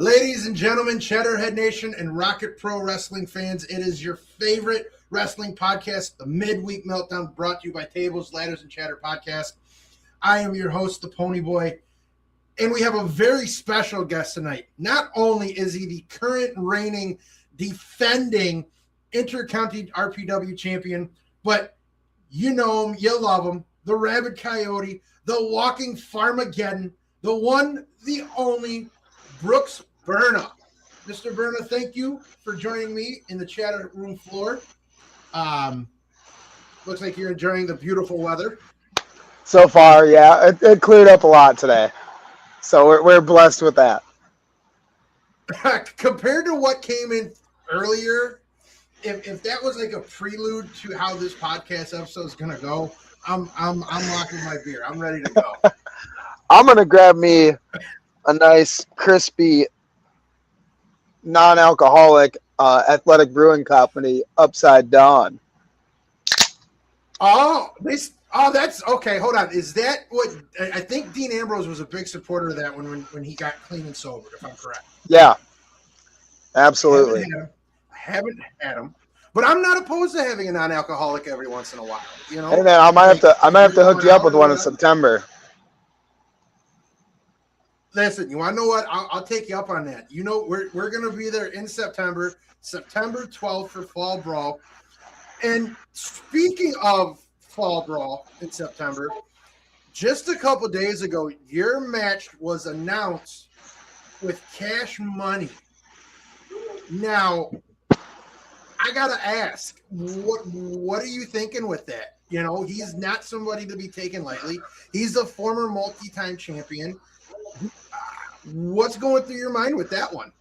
Ladies and gentlemen, Cheddarhead Nation and Rocket Pro Wrestling fans, it is your favorite wrestling podcast, the Midweek Meltdown, brought to you by Tables, Ladders, and Chatter Podcast. I am your host, the Pony Boy, and we have a very special guest tonight. Not only is he the current reigning, defending Inter-County RPW champion, but you know him, you love him, the RABID Coyote, the walking FARMAGEDDON, the one, the only, Brooks Berna. Mr. Berna, thank you for joining me in the chat room floor. Looks like you're enjoying the beautiful weather. So far, yeah. It cleared up a lot today. So we're blessed with that. Compared to what came in earlier, if that was like a prelude to how this podcast episode is gonna go, I'm locking my beer. I'm ready to go. I'm gonna grab me a nice crispy non-alcoholic Athletic Brewing Company Upside Down. That's okay. Hold on. Is that what I think? Dean Ambrose was a big supporter of that when he got clean and sober, if I'm correct. Yeah, absolutely. I haven't had him, but I'm not opposed to having a non-alcoholic every once in a while. You know. Hey man, I might have to hook you up with one in September. Listen, you want to know what? I'll take you up on that. You know, we're going to be there in September 12th for Fall Brawl. And speaking of Fall Brawl in September, just a couple days ago, your match was announced with cash money. Now, I got to ask, what are you thinking with that? You know, he's not somebody to be taken lightly. He's a former multi-time champion. What's going through your mind with that one?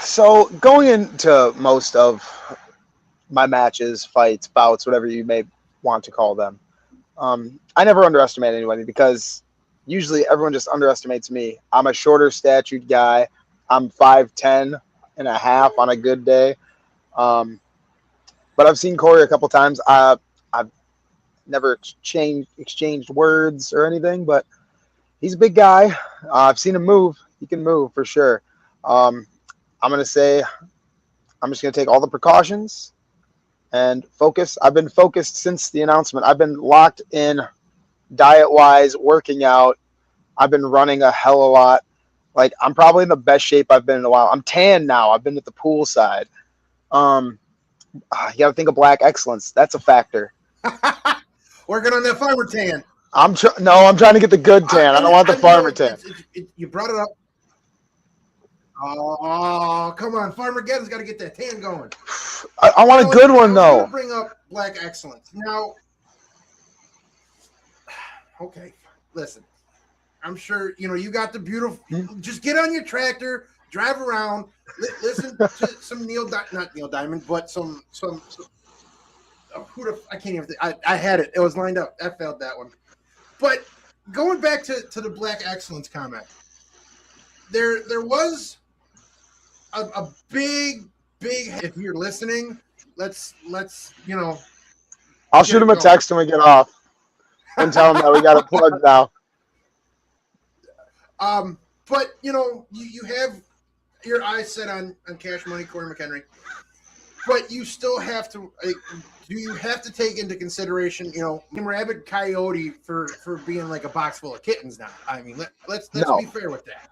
So going into most of my matches, fights, bouts, whatever you may want to call them, I never underestimate anybody because usually everyone just underestimates me. I'm a shorter statured guy. I'm 5'10" and a half on a good day. But I've seen Corey a couple times. I've never exchanged words or anything, but he's a big guy. I've seen him move. He can move for sure. I'm going to say I'm just going to take all the precautions and focus. I've been focused since the announcement. I've been locked in diet-wise, working out. I've been running a hell of a lot. Like, I'm probably in the best shape I've been in a while. I'm tan now. I've been at the pool side. You got to think of black excellence. That's a factor. Working on that farmer tan. I'm trying to get the good tan. I don't want the farmer tan. You brought it up. Oh, come on. Farmageddon's got to get that tan going. I want a good one, though. I'm bring up black excellence. Now, okay, listen. I'm sure, you got the beautiful. Just get on your tractor, drive around, listen to some not Neil Diamond, but some I can't even think. I had it. It was lined up. I failed that one. But going back to the black excellence comment, there was a big, if you're listening, let's I'll shoot him a text when we get off and tell him that we got a plug now. But you have your eyes set on cash money, Corey McHenry, but you still have to. Do you have to take into consideration, RABID Coyote for being like a box full of kittens now? I mean, let's be fair with that.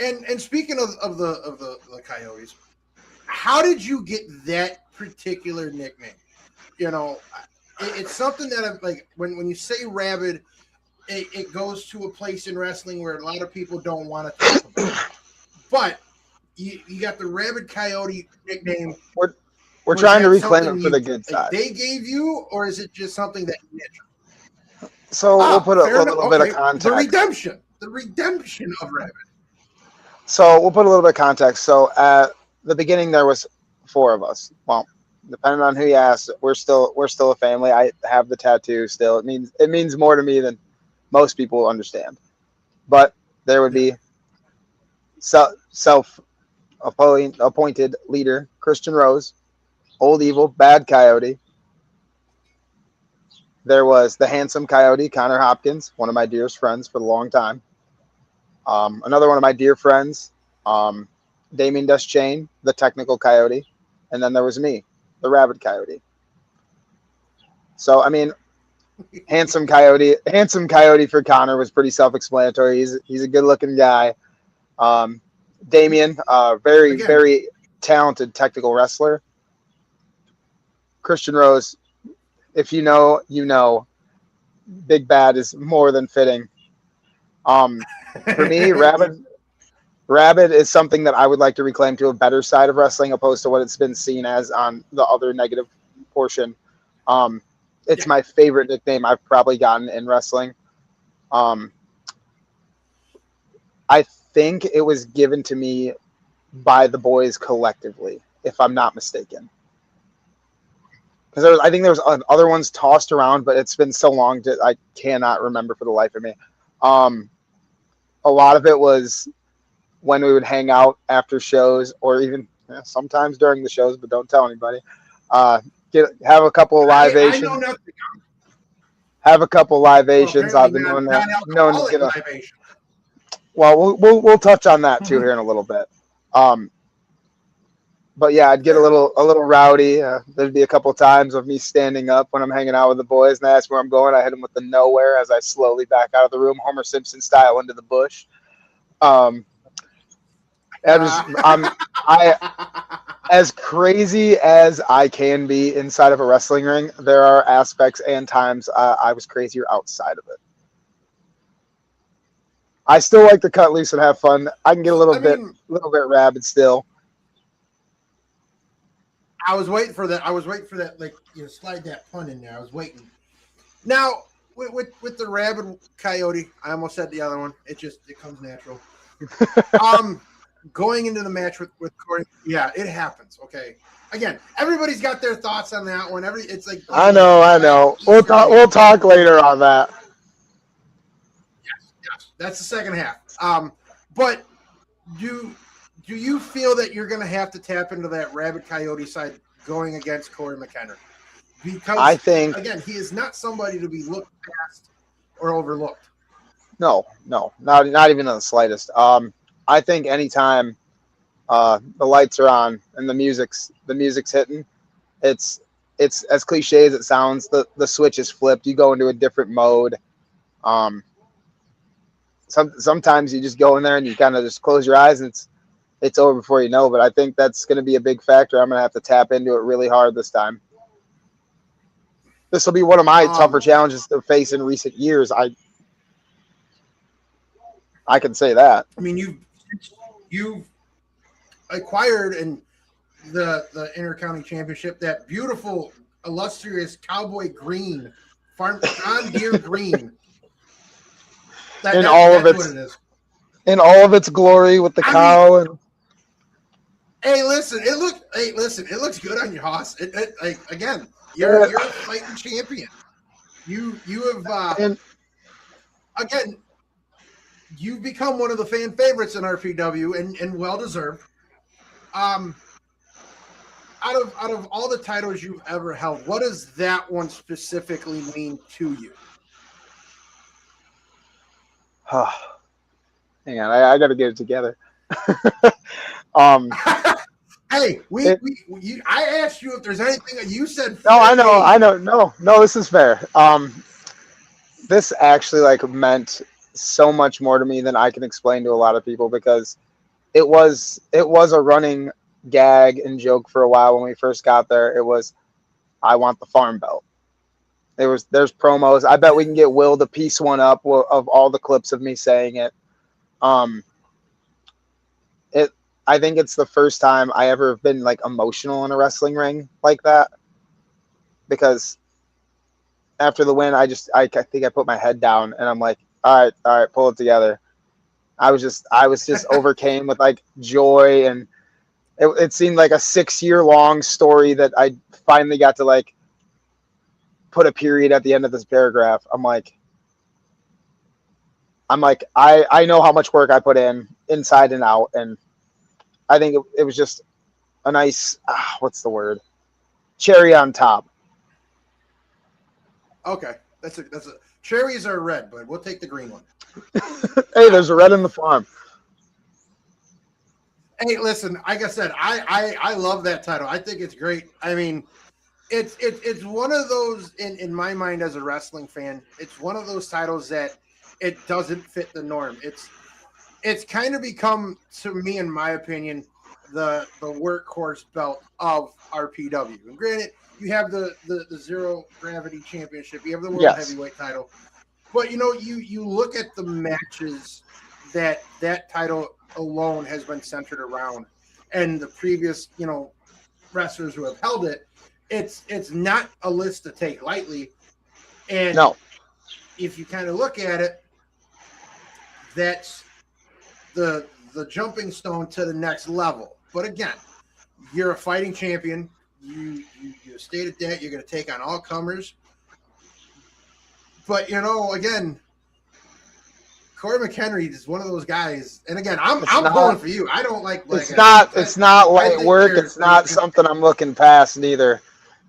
And speaking of the Coyotes, how did you get that particular nickname? It's something that I've, like when you say RABID, it goes to a place in wrestling where a lot of people don't want to talk about it. But you got the RABID Coyote nickname. We're trying to reclaim it for the good side. They gave you, or is it just something that you did? So we'll put a little bit of context. The redemption of RABID. So we'll put a little bit of context. So at the beginning, there was 4 of us. Well, depending on who you ask, we're still a family. I have the tattoo still. It means more to me than most people understand. But there would be self-appointed leader Christian Rose, Old Evil, Bad Coyote. There was the handsome Coyote, Connor Hopkins, one of my dearest friends for a long time. Another one of my dear friends, Damien Deschain, the technical Coyote, and then there was me, the Rabid Coyote. So I mean, handsome Coyote for Connor was pretty self-explanatory. He's a good-looking guy. Damien, very Again, very talented technical wrestler. Christian Rose, if you know, you know. Big Bad is more than fitting. For me, Rabid is something that I would like to reclaim to a better side of wrestling, opposed to what it's been seen as on the other negative portion. It's my favorite nickname I've probably gotten in wrestling. I think it was given to me by the boys collectively, if I'm not mistaken. Because I think there was other ones tossed around, but it's been so long that I cannot remember for the life of me. A lot of it was when we would hang out after shows, or even sometimes during the shows, but don't tell anybody. Have a couple of libations. I know nothing. Have a couple of libations. Well, I've been known to get a. libation. Well, we'll touch on that too here in a little bit. But yeah, I'd get a little rowdy. There'd be a couple times of me standing up when I'm hanging out with the boys, and they ask where I'm going. I hit them with the nowhere as I slowly back out of the room, Homer Simpson style, into the bush. As crazy as I can be inside of a wrestling ring, there are aspects and times I was crazier outside of it. I still like to cut loose and have fun. I can get a little bit rabid still. I was waiting for that. Like, slide that pun in there. I was waiting. Now, with the Rabid Coyote, I almost said the other one. It comes natural. Going into the match with Corey, yeah, it happens. Okay, again, everybody's got their thoughts on that one. It's like I know. We'll talk later on that. Yes, that's the second half. But do you feel that you're going to have to tap into that Rabid Coyote side going against Corey McHenry? Because I think, again, he is not somebody to be looked past or overlooked. No, not even in the slightest. I think anytime the lights are on and the music's hitting, it's as cliche as it sounds. The switch is flipped. You go into a different mode. Sometimes you just go in there and you kind of just close your eyes and it's over before you know. But I think that's going to be a big factor. I'm going to have to tap into it really hard this time. This will be one of my tougher challenges to face in recent years. I can say that. I mean, you've acquired in the Intercounty Championship that beautiful, illustrious cowboy green, on deer green. In all of its glory with the cow. And hey, listen, it looks good on your hoss. Again, you're a fighting champion. You have again. You've become one of the fan favorites in RPW, and well deserved. Out of all the titles you've ever held, what does that one specifically mean to you? Hang on, I got to get it together. Hey, I asked you if there's anything that you said. No, I know. No, this is fair. This actually meant so much more to me than I can explain to a lot of people, because it was a running gag and joke for a while when we first got there. It was, I want the farm belt. There's promos. I bet we can get Will to piece one up of all the clips of me saying it. I think it's the first time I ever have been emotional in a wrestling ring like that, because after the win, I think I put my head down and I'm like, all right, pull it together. I was just overcame with joy, and it seemed like a 6-year-long story that I finally got to put a period at the end of this paragraph. I'm like, I know how much work I put in inside and out, and I think it was just a nice, what's the word? Cherry on top. Okay, that's Cherries are red, but we'll take the green one. Hey, there's a red in the farm. Hey, listen, like I said, I love that title. I think it's great. I mean, it's one of those in my mind as a wrestling fan. It's one of those titles that it doesn't fit the norm. It's kind of become, to me, in my opinion, the workhorse belt of RPW. And granted, you have the Zero Gravity Championship, you have the World Heavyweight title, but you look at the matches that title alone has been centered around, and the previous wrestlers who have held it. It's not a list to take lightly, and if you kind of look at it, that's the jumping stone to the next level. But again, you're a fighting champion. You stated that you're going to take on all comers. But again, Corey McHenry is one of those guys. And again, I'm pulling for you. I don't like. It's not light work. It's not something I'm looking past neither.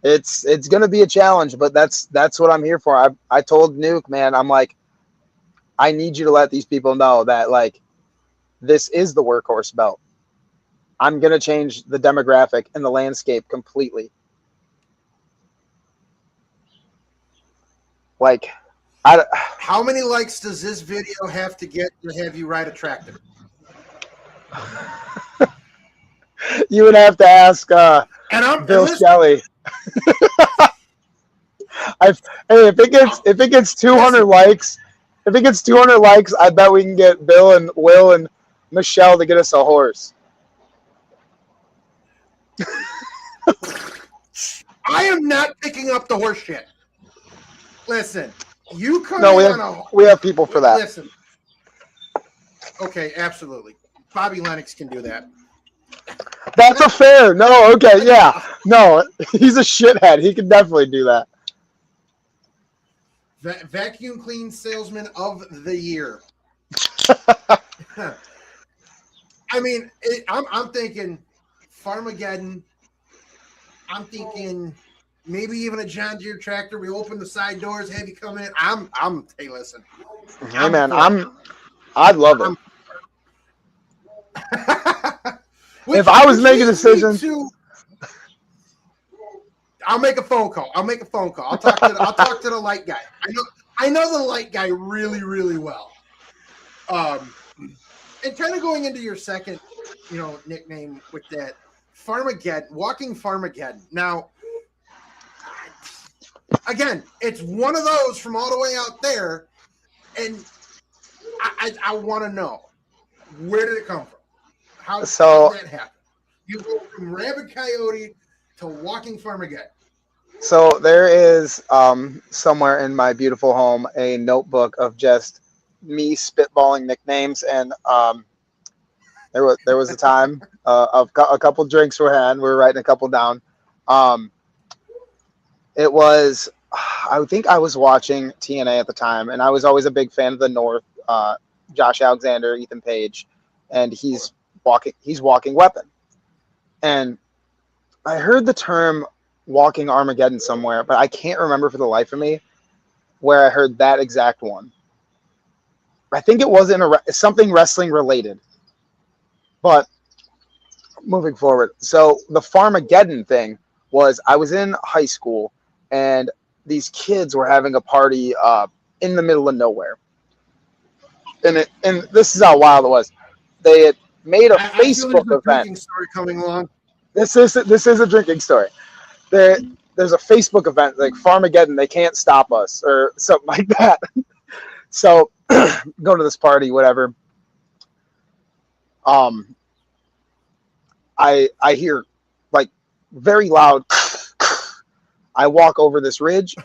It's going to be a challenge, but that's what I'm here for. I told Nuke, man, I'm like, I need you to let these people know that like this is the workhorse belt. I'm going to change the demographic and the landscape completely. Like, how many likes does this video have to get to have you ride a tractor? You would have to ask Bill Shelley. If it gets 200 likes, I bet we can get Bill and Will and Michelle to get us a horse. I am not picking up the horse shit. Listen, you come we have people for that. Listen. Okay, absolutely. Bobby Lennox can do that. That's a fair. No, okay, yeah. No, he's a shithead. He can definitely do that. Vacuum clean salesman of the year. I mean, I'm thinking Farmageddon. I'm thinking maybe even a John Deere tractor. We open the side doors, have you come in. Hey, listen. Hey, man, I'd love it. If I was making decisions, I'll make a phone call. I'll talk to the light guy. I know the light guy really, really well. And kind of going into your second, nickname with that Farmageddon, walking Farmageddon. Now, again, it's one of those from all the way out there, and I want to know, where did it come from? How did that happen? You go from Rabid Coyote to walking Farmageddon. So there is somewhere in my beautiful home a notebook of just me spitballing nicknames, and there was a time of a couple drinks were had. We were writing a couple down. It was, I think I was watching TNA at the time, and I was always a big fan of the North. Josh Alexander, Ethan Page, and he's walking weapon. And I heard the term walking Armageddon somewhere, but I can't remember for the life of me where I heard that exact one. I think it was something wrestling related. But moving forward, so the Farmageddon thing was, I was in high school and these kids were having a party in the middle of nowhere. And this is how wild it was. They had made a Facebook event. Drinking story coming along. This is a drinking story. There's a Facebook event like Farmageddon, they can't stop us, or something like that. So go to this party, whatever. I hear like very loud. I walk over this ridge.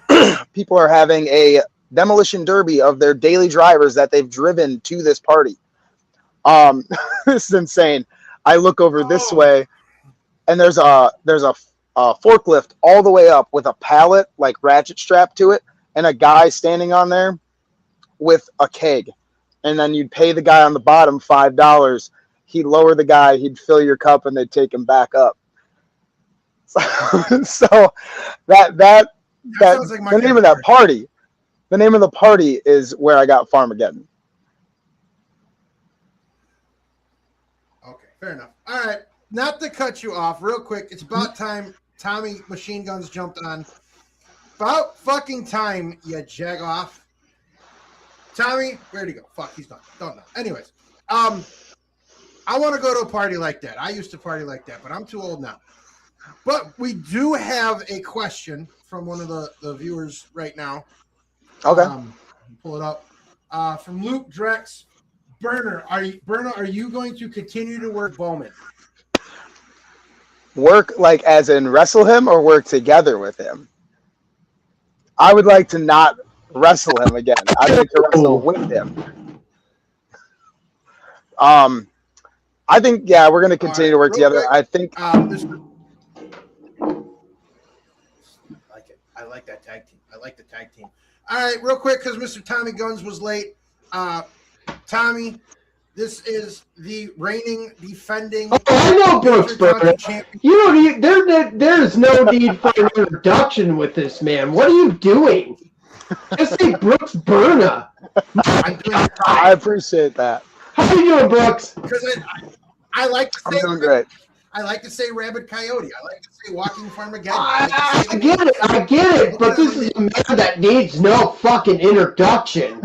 People are having a demolition derby of their daily drivers that they've driven to this party. This is insane. I look over this way, and there's a forklift all the way up with a pallet like ratchet strapped to it, and a guy standing on there with a keg. And then you'd pay the guy on the bottom $5. He'd lower the guy, he'd fill your cup, and they'd take him back up. So that sounds like the name of that party. The name of the party is where I got FARMAGEDDON. Okay, fair enough. All right, not to cut you off, real quick. It's about time Tommy Machine Guns jumped on. About fucking time, you jag off. Tommy, where'd he go? Fuck, he's done. Don't know. Anyways, I want to go to a party like that. I used to party like that, but I'm too old now. But we do have a question from one of the viewers right now. Okay. Pull it up. From Luke Drex. Berna, are you going to continue to work Bowman? Work like as in wrestle him or work together with him? I would like to not wrestle him again. I'd like to wrestle with him. I think, yeah, we're going to continue to work together. Quick, I think. I like that tag team. I like the tag team. All right, real quick, because Mr. Tommy Guns was late. Tommy, this is the reigning, defending. Oh, I know Brooks Berna. You don't need, there's no need for an introduction with this man. What are you doing? Just say Brooks Berna. I appreciate that. How you doing, Brooks? Because I like to say, I'm doing great. I like to say RABID Coyote. I like to say Walking Farmageddon. I get it, but this is a man that needs no fucking introduction.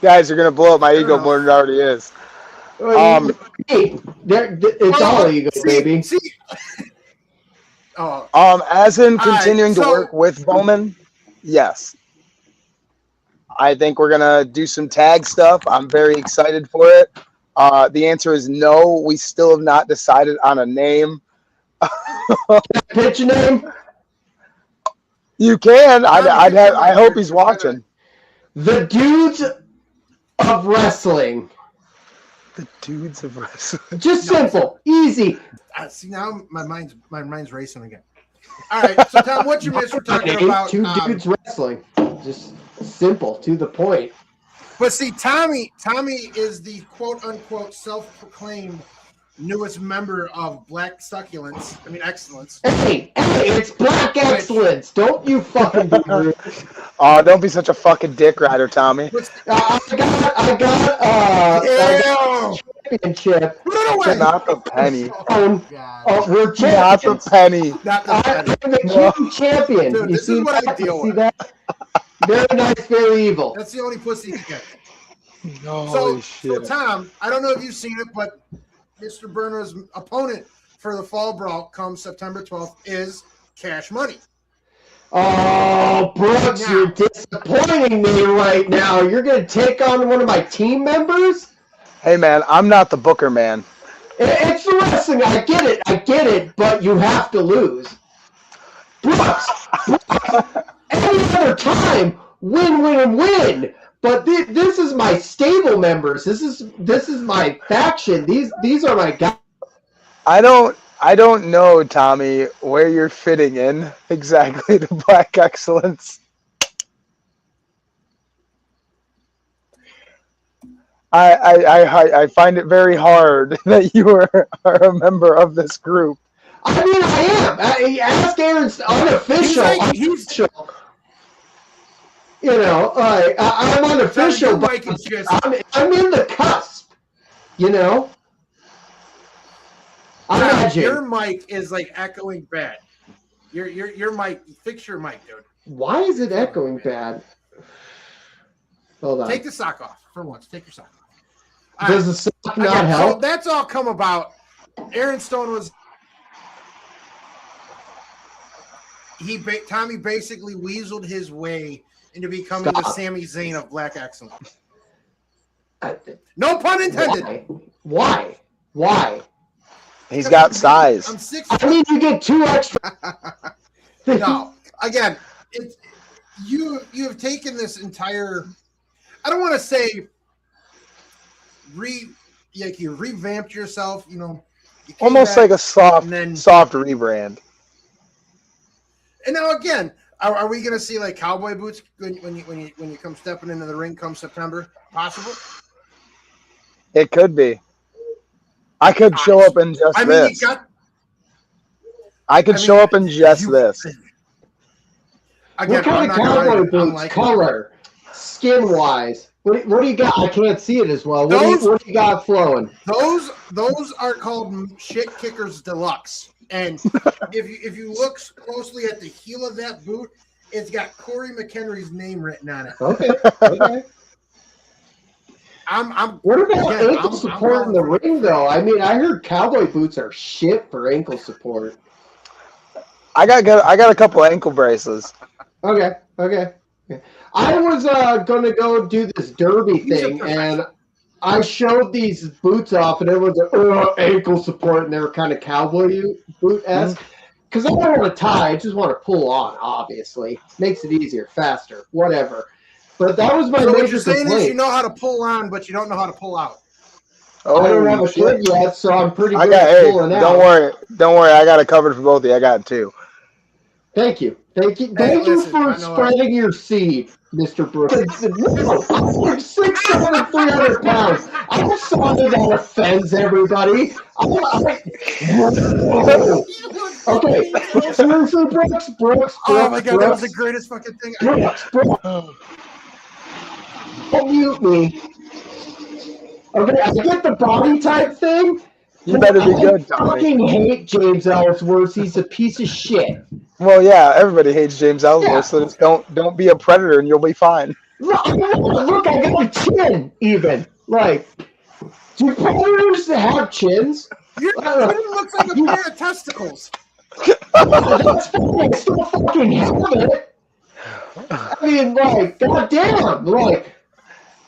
Guys, you're gonna blow up my ego more than it already is. It's all ego, baby. As in continuing to work with Bowman, yes. I think we're gonna do some tag stuff. I'm very excited for it. The answer is no. We still have not decided on a name. Pitch a name? You can. I hope he's watching. The Dudes of Wrestling. The Dudes of Wrestling. Just simple, easy. See, now my mind's racing again. All right, so Tom, what you missed? We're talking about Two Dudes Wrestling. Just simple, to the point. But see, Tommy is the quote-unquote self-proclaimed newest member of Black Succulence. I mean, Excellence. Hey, it's Black Excellence. Don't you fucking be rude. Don't be such a fucking dick rider, Tommy. I got championship. Not the penny. We're not the penny. I'm the champion. Dude, you this is what I deal with. that? Very nice, very evil. That's the only pussy you get. Holy shit. So, Tom, I don't know if you've seen it, but Mr. Berna's opponent for the Fall Brawl come September 12th is Cash Money. Oh, Brooks, you're disappointing me right now. You're going to take on one of my team members? Hey, man, I'm not the booker, man. It's the wrestling. I get it, but you have to lose. Brooks, any other time, win. But this is my stable members. This is my faction. These are my guys. I don't know, Tommy, where you're fitting in exactly to Black Excellence. I find it very hard that you are a member of this group. I mean, I am. Ask Aaron's unofficial. You know, I'm unofficial, but I'm in the cusp. You know. Your mic is like echoing bad. Your mic. Fix your mic, dude. Why is it echoing bad? Hold on. Take the sock off for once. Take your sock off. Does the sock not help? So that's all come about. Aaron Stone was. Tommy basically weaseled his way into becoming the Sami Zayn of Black Excellence. No pun intended. Why? He's got size. I'm 6. I mean, you get 2 extra. No, again, you have taken this entire. I don't want to say you revamped yourself. You know, almost like a soft rebrand. And now again, are we going to see like cowboy boots when you come stepping into the ring come September? Possible. It could be. I could show up in just this. I could show up in just this. Again, what kind I'm of not gonna cowboy argue. I'm boots, like, color, skin-wise? What do you got? I can't see it as well. Those- What do you got flowing? those are called Shit Kickers Deluxe. And if you look closely at the heel of that boot, it's got Corey McHenry's name written on it. Okay. What about ankle support in the ring, though? I mean, I heard cowboy boots are shit for ankle support. I got a couple of ankle braces. Okay. I was going to go do this derby thing, and I showed these boots off, and everyone's like, ankle support, and they were kind of cowboy boot-esque. Because I don't want to tie, I just want to pull on, obviously. Makes it easier, faster, whatever. But that was my So major what you're saying complaint. is you know how to pull on, but you don't know how to pull out. I don't have a kid yet, so I'm pretty good at pulling out. Don't worry. I got it covered for both of you. I got it too. Thank you for spreading your seed, Mr. Brooks. I'm like 6'7", 300 pounds. I'm sorry that offends everybody. Okay, seriously, Brooks. Oh my God, that was the greatest fucking thing. Brooks. Don't mute me. Okay, I get the body type thing. You better be good, Tommy. I fucking hate James Ellsworth. He's a piece of shit. Well, yeah, everybody hates James Ellsworth, so just don't be a predator and you'll be fine. Look, I got a chin, even. Like, do predators have chins? Your chin looks like a pair of testicles. That's fine. I still fucking have it. I mean, like, goddamn. Like,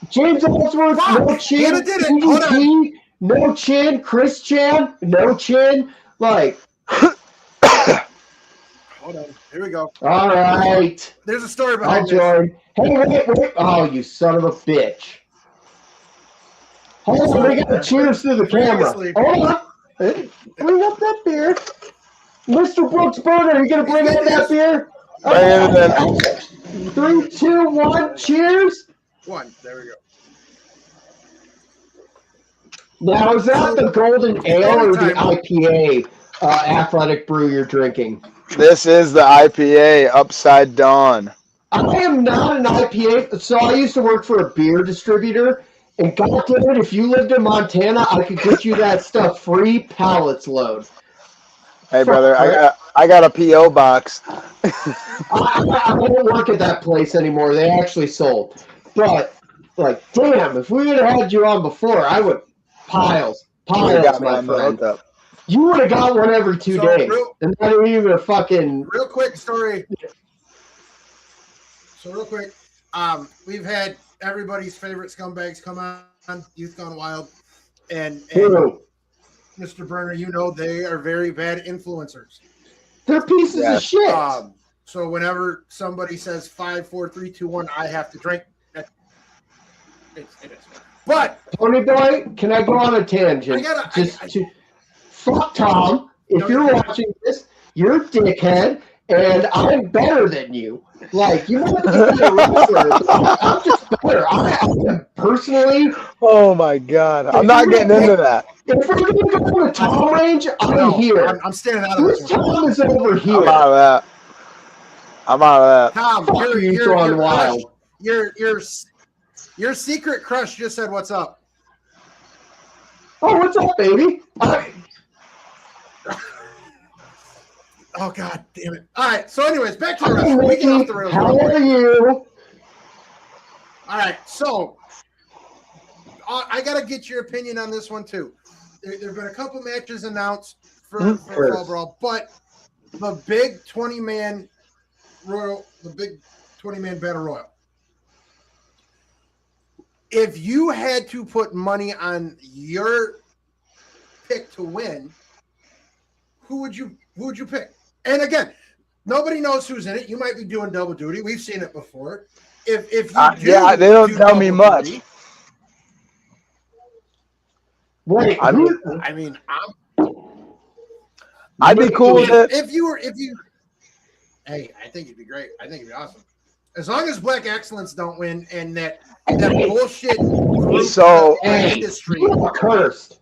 James Ellsworth, no chin. Did it. Hold on. No chin. Chris Chan, no chin. Like, hold on. Here we go. All right. There's a story behind this. Hey, wait. Oh, you son of a bitch. Hold on, we got to cheers through the camera. Hold on. Bring up that beer. Mr. Brooks Berna, are you going to bring up that beer? Okay. 3, 2, 1, cheers. 1. There we go. Now, is that the golden ale or the IPA athletic brew you're drinking? This is the IPA Upside Dawn. I am not an IPA, so I used to work for a beer distributor, and goddamn it, if you lived in Montana, I could get you that stuff free pallets load. Hey, brother, I got a PO box. I don't work at that place anymore. They actually sold, but like, damn, if we would have had you on before, I would piles, my friend. You would have got one every 2 days, and not even a fucking. Real quick story. So real quick, we've had everybody's favorite scumbags come on, Youth Gone Wild, and Mr. Berner, you know they are very bad influencers. They're pieces of shit. So whenever somebody says 5, 4, 3, 2, 1, I have to drink. It is. But Tony Boy, can I go on a tangent? Fuck Tom. If you're watching this, you're a dickhead, and I'm better than you. Like, you might be a wrestler. I'm just better. I personally. Oh my God! I'm not getting into that. If we're gonna go on a Tom range, I'm here. I'm standing out of this. Tom is over here. I'm out of that. Tom, you're on wild. Your secret crush just said, "What's up?" Oh, what's up, baby? Oh, God damn it. All right. So, anyways, back to the wrestling. We get off the rails. How are you? All right. So, I got to get your opinion on this one, too. There have been a couple matches announced for Fall Brawl, but the big 20-man Battle Royal. If you had to put money on your pick to win, who would you pick? And again, nobody knows who's in it. You might be doing double duty. We've seen it before. If you they don't tell me much. Duty, Wait, I'd be cool with it. If you, hey, I think it'd be great. I think it'd be awesome. As long as Black Excellence don't win and that bullshit group industry cursed.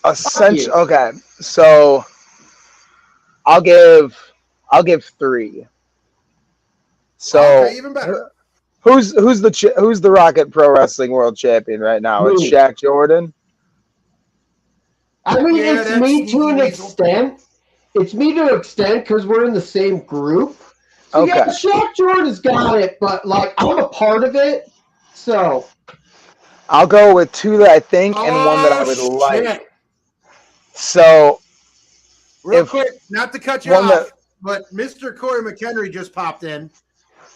Essentially, okay. So I'll give 3. So okay, even better. who's the Rocket Pro Wrestling World Champion right now? It's Shaq Jordan. I mean, Yeah, it's that's me to sneaky an weasel. extent. It's me to an extent because we're in the same group. So Okay. yeah, Shaq Jordan's got it, but like I'm a part of it, so I'll go with two that I think and one that I would shit. like. So Real quick, not to cut you one off, that- but Mr. Corey McHenry just popped in.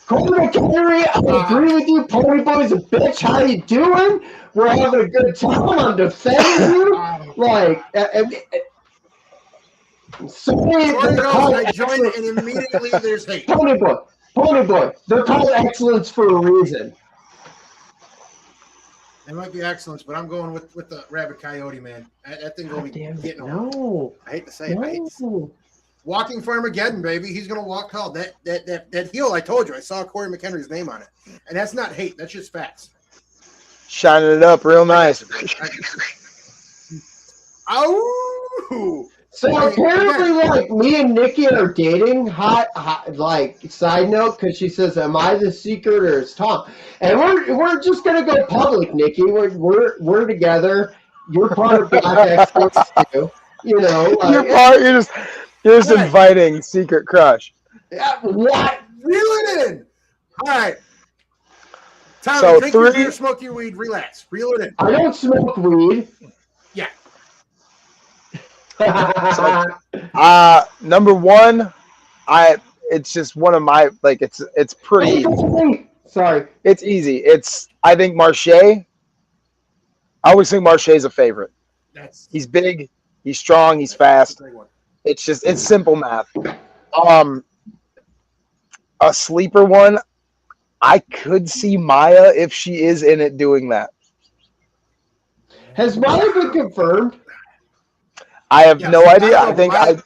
Corey McHenry, I agree with you. Pony Boy's a bitch. How you doing? We're having a good time. I'm defending you. Like, sorry, Corey they're goes, called I joined excellence. and immediately there's hate. Pony Boy. They're called excellence for a reason. They might be excellence, but I'm going with the Rabid Coyote, man. That thing going to be getting on. No. I hate to say it. Walking Farmageddon, baby. He's going to walk hell. That heel, I told you. I saw Corey McHenry's name on it. And that's not hate. That's just facts. Shining it up real nice. Oh! So apparently, like, me and Nikki are dating. Hot, like, side note, because she says, "Am I the secret or is Tom?" And we're just gonna go public, Nikki. We're together. You're part of Black Experts too. You know, like, you're just inviting secret crush. What? Reel it in. All right. Tommy, So drink your beer, smoke your weed, relax. Reel it in. I don't smoke weed. Yeah. Number one, it's just one of my, like, it's pretty easy. Sorry. It's easy. I think Marche. I always think Marche is a favorite. He's big, he's strong, he's fast. It's simple math. A sleeper one, I could see Maya if she is in it doing that. Has Maya been confirmed? I have no idea. I think it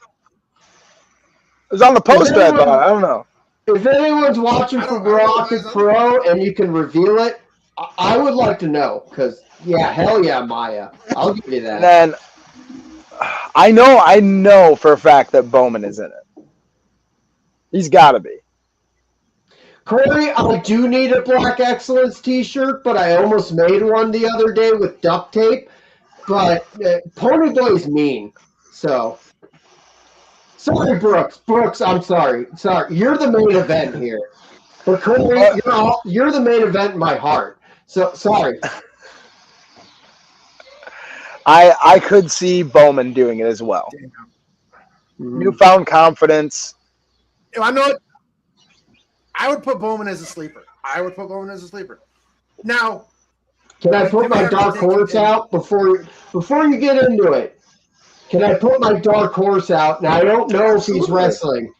was on the poster. I thought. I don't know. If anyone's watching for Rocket Pro and you can reveal it, I would like to know. Because, yeah, hell yeah, Maya. I'll give you that. And then I know for a fact that Bowman is in it. He's got to be. Corey, I do need a Black Excellence t-shirt, but I almost made one the other day with duct tape. But Pony Boy's mean, so sorry, Brooks. Brooks, I'm sorry. You're the main event here, but Corey, you're the main event in my heart. So sorry. I could see Bowman doing it as well. Newfound confidence. I know it. I would put Bowman as a sleeper. Now. Can I put my dark horse out before you get into it? Can I put my dark horse out? Now, I don't know if he's wrestling.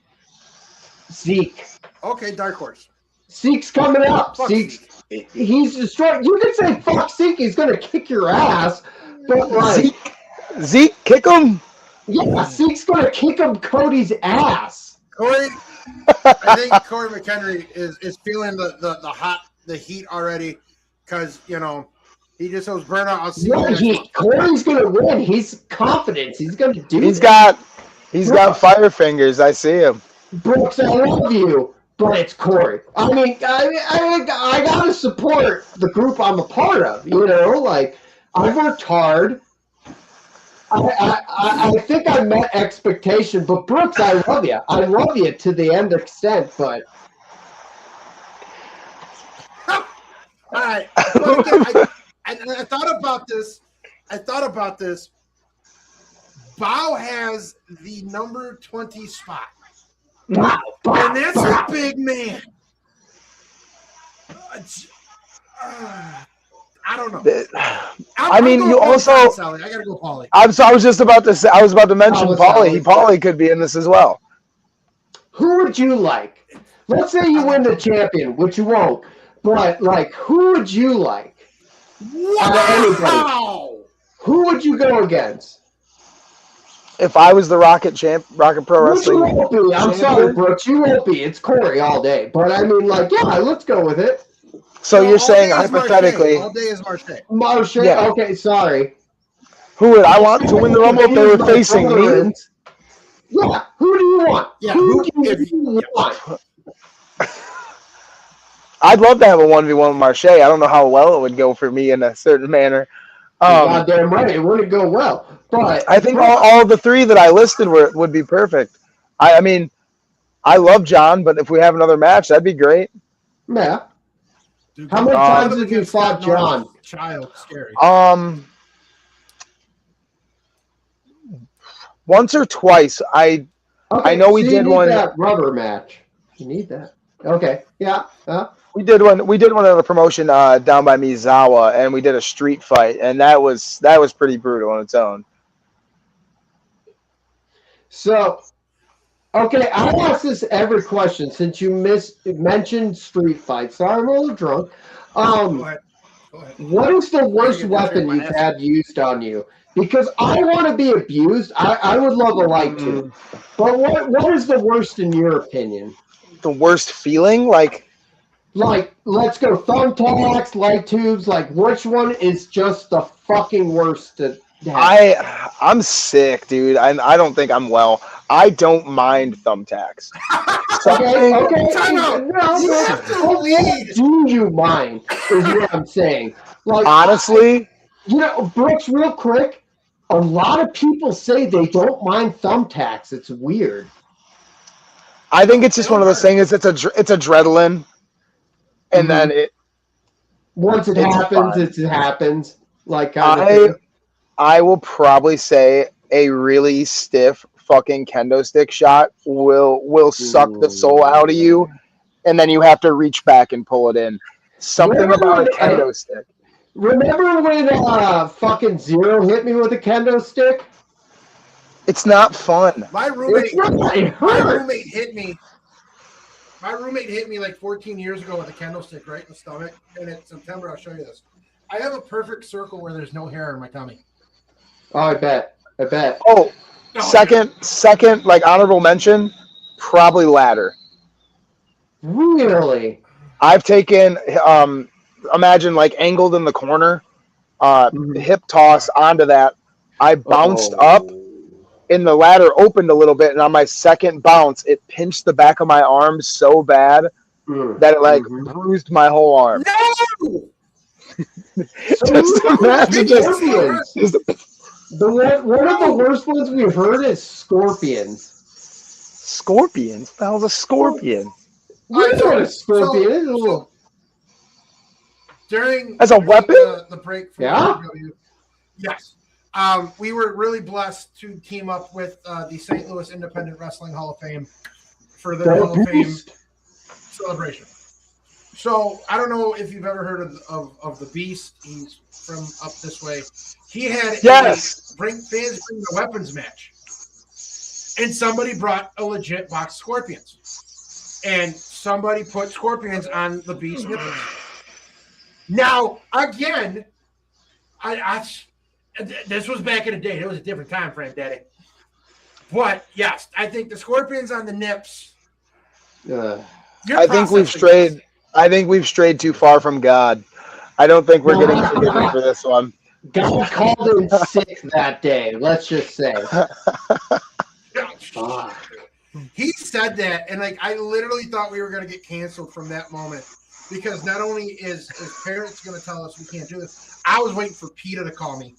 Zeke. Okay, dark horse. Zeke's coming up. Zeke. He's destroyed. You can say, fuck Zeke, he's going to kick your ass. But like, Zeke, kick him? Yeah, Zeke's going to kick him Cody's ass. Corey, I think Corey McHenry is feeling the heat already. Because, he just goes, Berna, I'll see you. Corey's going to win. He's confident. He's going to do it. He's got fire fingers. I see him. Brooks, I love you, but it's Corey. I mean, I got to support the group I'm a part of, Like, I've worked hard. I think I met expectation, but Brooks, I love you. I love you to the end extent, but... All right. Well, again, I thought about this. Bao has the number 20 spot. Wow. And that's a big man. I don't know. I mean, you also. I gotta go, Paulie. I was just about to say. I was about to mention Paulie. Paulie could be in this as well. Who would you like? Let's say you win the champion, which you won't. But, like, who would you like? Wow! Who would you go against? If I was the Rocket Pro Wrestling. Which you won't be. I'm sorry, Brooks. You won't be. It's Corey all day. But, I mean, like, yeah, let's go with it. So you're saying, hypothetically. All day is Marche. Marche? Yeah. Okay, sorry. Who would I want to win the Rumble if they were facing me? Yeah, who do you want? Yeah, who do you want? I'd love to have a 1v1 with Marche. I don't know how well it would go for me in a certain manner. You're goddamn right, it wouldn't go well. But I think all the three that I listed would be perfect. I mean, I love John, but if we have another match, that'd be great. Yeah. Dude, How many times have you fought John? Child, scary. Once or twice. I know we did one. That rubber match. You need that. Okay. Yeah. We did one. We did one at a promotion down by Mizawa, and we did a street fight, and that was pretty brutal on its own. So, okay, I ask this every question since you mentioned street fights. So I'm a little drunk. Go ahead. What is the worst weapon you've had used on you? Because I want to be abused. I would love a light tube. But what is the worst in your opinion? The worst feeling? Like, let's go thumbtacks, light tubes. Like, which one is just the fucking worst to have? I'm sick, dude. I don't think I'm well. I don't mind thumbtacks. Okay. Time out. You have to lead. Do you mind? Is what I'm saying. Like, honestly, Brooks, real quick. A lot of people say they don't mind thumbtacks. It's weird. I think it's just one of those things. It's adrenaline, and then once it happens, it happens. Like I will probably say a really stiff fucking kendo stick shot will suck the soul out of you, and then you have to reach back and pull it in. Something about a kendo stick. Remember when fucking Zero hit me with a kendo stick? It's not fun. My roommate hit me. My roommate hit me like 14 years ago with a kendo stick right in the stomach. And in September, I'll show you this. I have a perfect circle where there's no hair in my tummy. Oh, I bet. Oh, second, like honorable mention, probably ladder. Really? I've taken, imagine like angled in the corner, hip toss onto that. I bounced up, and the ladder opened a little bit, and on my second bounce, it pinched the back of my arm so bad that it like bruised my whole arm. No! Just imagine one of the worst ones we've heard is scorpions. Scorpions? What the hell's a scorpion? You know what a scorpion is? As a weapon? The break from RPW. Yes. We were really blessed to team up with the St. Louis Independent Wrestling Hall of Fame for the Hall of Fame celebration. So I don't know if you've ever heard of the Beast. He's from up this way. He had fans bring the weapons match, and somebody brought a legit box of scorpions, and somebody put scorpions on the Beast nipples. Now again, this was back in the day. It was a different time frame, Daddy. But yes, I think the scorpions on the nips. I think we've strayed. I think we've strayed too far from God. I don't think we're getting forgiven for this one. God called him sick that day. Let's just say. He said that, and like I literally thought we were going to get canceled from that moment because not only is his parents going to tell us we can't do this, I was waiting for PETA to call me.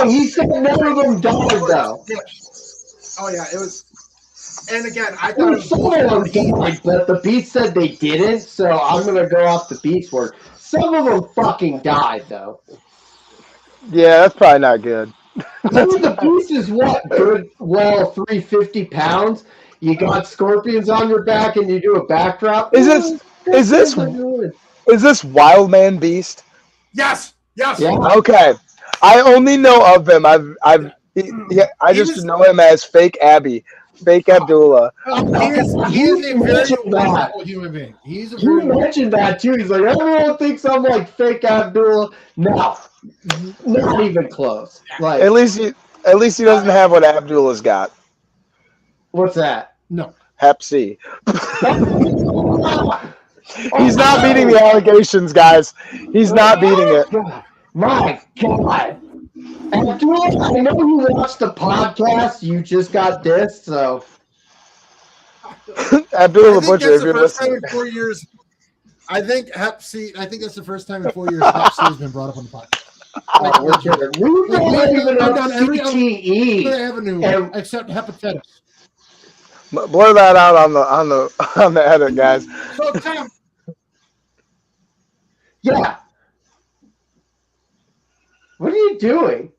He said none of them died though. Oh yeah, it was. And again, I thought some of them died, but the Beast said they didn't, so I'm gonna go off the Beast word. Some of them fucking died though. Yeah, that's probably not good. I mean, the Beast is what? Good, well, 350 pounds. You got scorpions on your back, and you do a backdrop. Is this Wildman Beast? Yes. Yeah. Okay. I only know of him. I just know him as Fake Abby. Fake Abdullah. He is a very wonderful human being. You mentioned that too. He's like, everyone thinks I'm like Fake Abdullah. No, not even close. Like at least he doesn't have what Abdullah's got. What's that? No. Hep C. He's not beating the allegations, guys. He's not beating it. My God. Abdullah, I know you watched the podcast. You just got dissed, so. Abdullah the think Butcher, that's if you're the first time listening. in 4 years. I think that's the first time in 4 years Hep C has been brought up on the podcast. Oh, we're kidding. We've not even gone up down every other CTE. avenue And- except hepatitis. Blur that out on the edit, guys. So Tom, Yeah. What are you doing?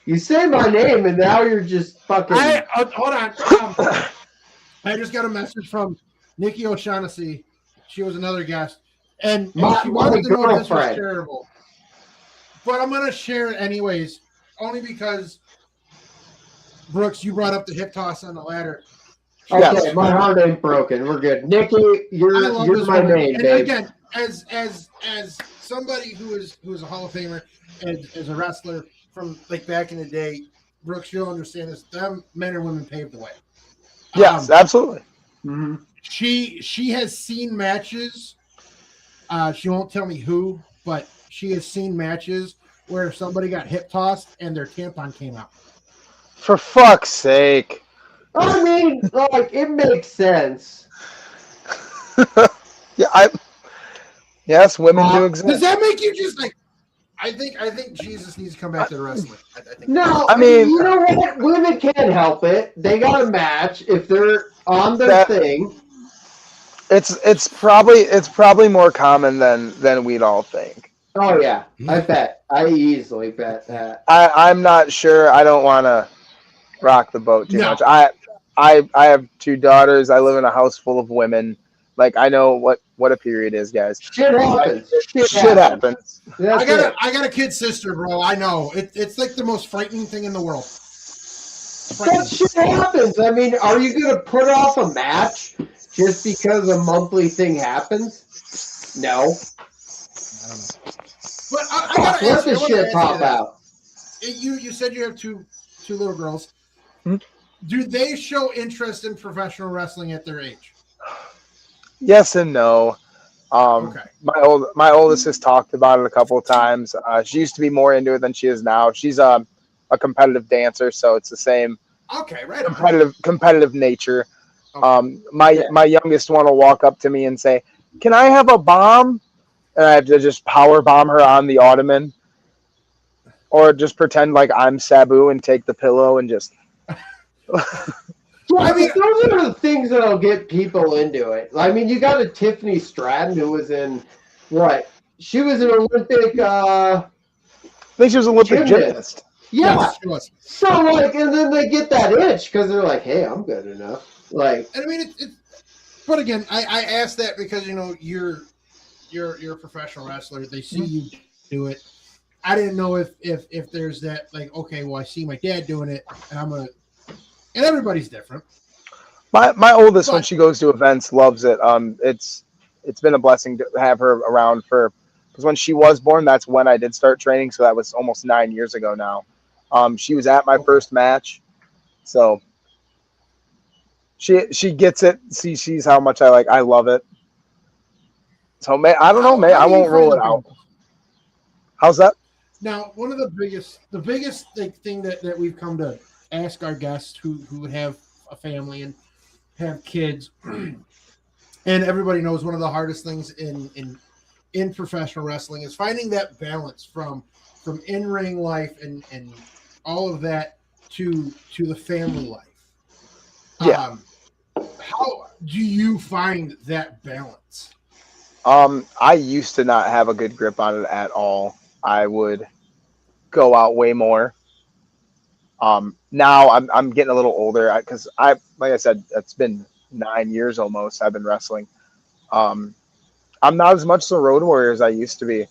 You say my name and now you're just fucking. hold on. I just got a message from Nikki O'Shaughnessy. She was another guest, and My she wanted to know if this was girlfriend. terrible. But I'm gonna share it anyways, only because Brooks, you brought up the hip toss on the ladder. Okay, Yes. my heart ain't broken. We're good. Nikki, I you're love my this woman. name, And babe. again, as somebody who is a Hall of Famer and as a wrestler from like back in the day, Brooks, you'll understand this. Them men and women paved the way. Yes, absolutely. Mhm. She has seen matches. She won't tell me who, but she has seen matches where somebody got hip tossed and their tampon came out. For fuck's sake. I mean, like, it makes sense. Yeah, yes, women do Does exist. that make you just like? I think Jesus needs to come back to the wrestling. I think. No, I mean- you know what? Women can't help it. They got a match if they're on their thing. It's probably more common than we'd all think. Oh yeah, I bet. I easily bet that. I'm not sure. I don't want to rock the boat too No. much. I have 2 daughters. I live in a house full of women. Like, I know what a period is, guys. Shit happens. Shit happens. That's it. I got a kid sister, bro. I know it's like the most frightening thing in the world. That shit happens. I mean, are you gonna put off a match just because a monthly thing happens? No. I don't know. But I gotta Let ask you, the I wanna shit ask you pop this. out. You said you have two little girls. Hmm? Do they show interest in professional wrestling at their age? Yes and no. Okay. My oldest has talked about it a couple of times. She used to be more into it than she is now. She's a competitive dancer, so it's the same Okay, right on. competitive nature. Okay. My youngest one will walk up to me and say, "Can I have a bomb?" And I have to just power bomb her on the ottoman, or just pretend like I'm Sabu and take the pillow and just. Yeah, I mean- those are the things that'll get people into it. I mean, you got a Tiffany Stratton who was in what? She was an Olympic. I think she was an Olympic gymnast. Yeah. Yes, she was. So like, and then they get that itch because they're like, "Hey, I'm good enough." Like, And I mean, but again, I asked that because you're a professional wrestler. They see you do it. I didn't know if there's that like, okay, well, I see my dad doing it, and and everybody's different. My oldest, when she goes to events, loves it. It's been a blessing to have her around because when she was born, that's when I did start training. So that was almost 9 years ago now. She was at my first match, so she gets it. Sees how much I love it. So I don't know, man. I won't rule it out. How's that? Now, one of the biggest like, thing that we've come to ask our guests who have a family and have kids, and everybody knows one of the hardest things in professional wrestling is finding that balance from in-ring life and all of that to the family life. Yeah. How do you find that balance? I used to not have a good grip on it at all. I would go out way more. Now I'm getting a little older because like I said, it's been 9 years almost I've been wrestling. I'm not as much the road warrior as I used to be.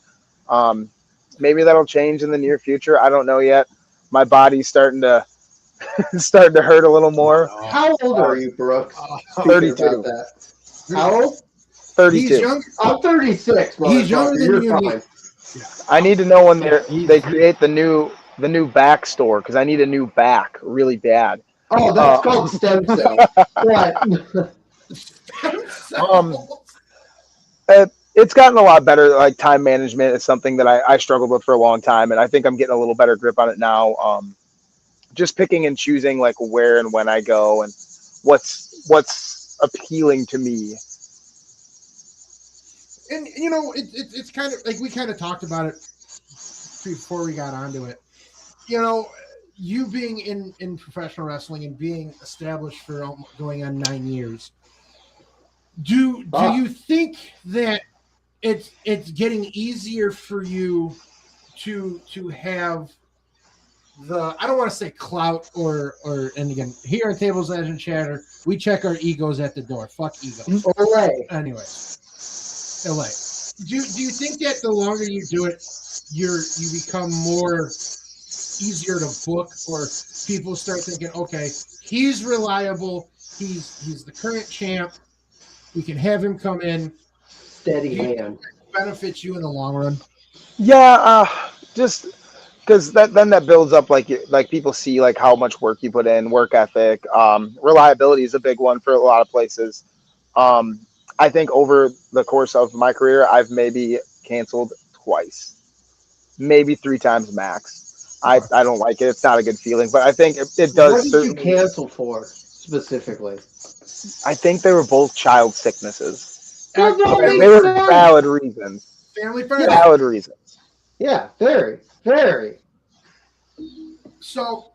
Maybe that'll change in the near future. I don't know yet. My body's starting to hurt a little more. how old are you, Brooks? Speaking 32. about that. How old? 32. He's young. I'm 36. He's younger motherfucker. than You're you. fine. I need to know when they create the new back store because I need a new back really bad. Oh, that's called stem cell. What? It's gotten a lot better. Like time management is something that I struggled with for a long time, and I think I'm getting a little better grip on it now. Just picking and choosing like where and when I go and what's appealing to me. And it's kind of like we kind of talked about it before we got onto it. You being in professional wrestling and being established for going on 9 years, do you think that it's getting easier for you to have the, I don't want to say clout or and again, here at Tables, Ladders, and Chatter, we check our egos at the door. Fuck egos. Anyway, LA. Do you think that the longer you do it, you become more easier to book, or people start thinking, okay, he's reliable, he's the current champ, we can have him come in, steady hand, benefits you in the long run? Yeah, just because then that builds up, like people see like how much work you put in, work ethic, reliability is a big one for a lot of places. I think over the course of my career, I've maybe canceled twice, maybe 3 times max. I don't like it. It's not a good feeling, but I think it does. What did you cancel for specifically? I think they were both child sicknesses. They were valid reasons. Family friendly. Valid reasons. Yeah, very, very. So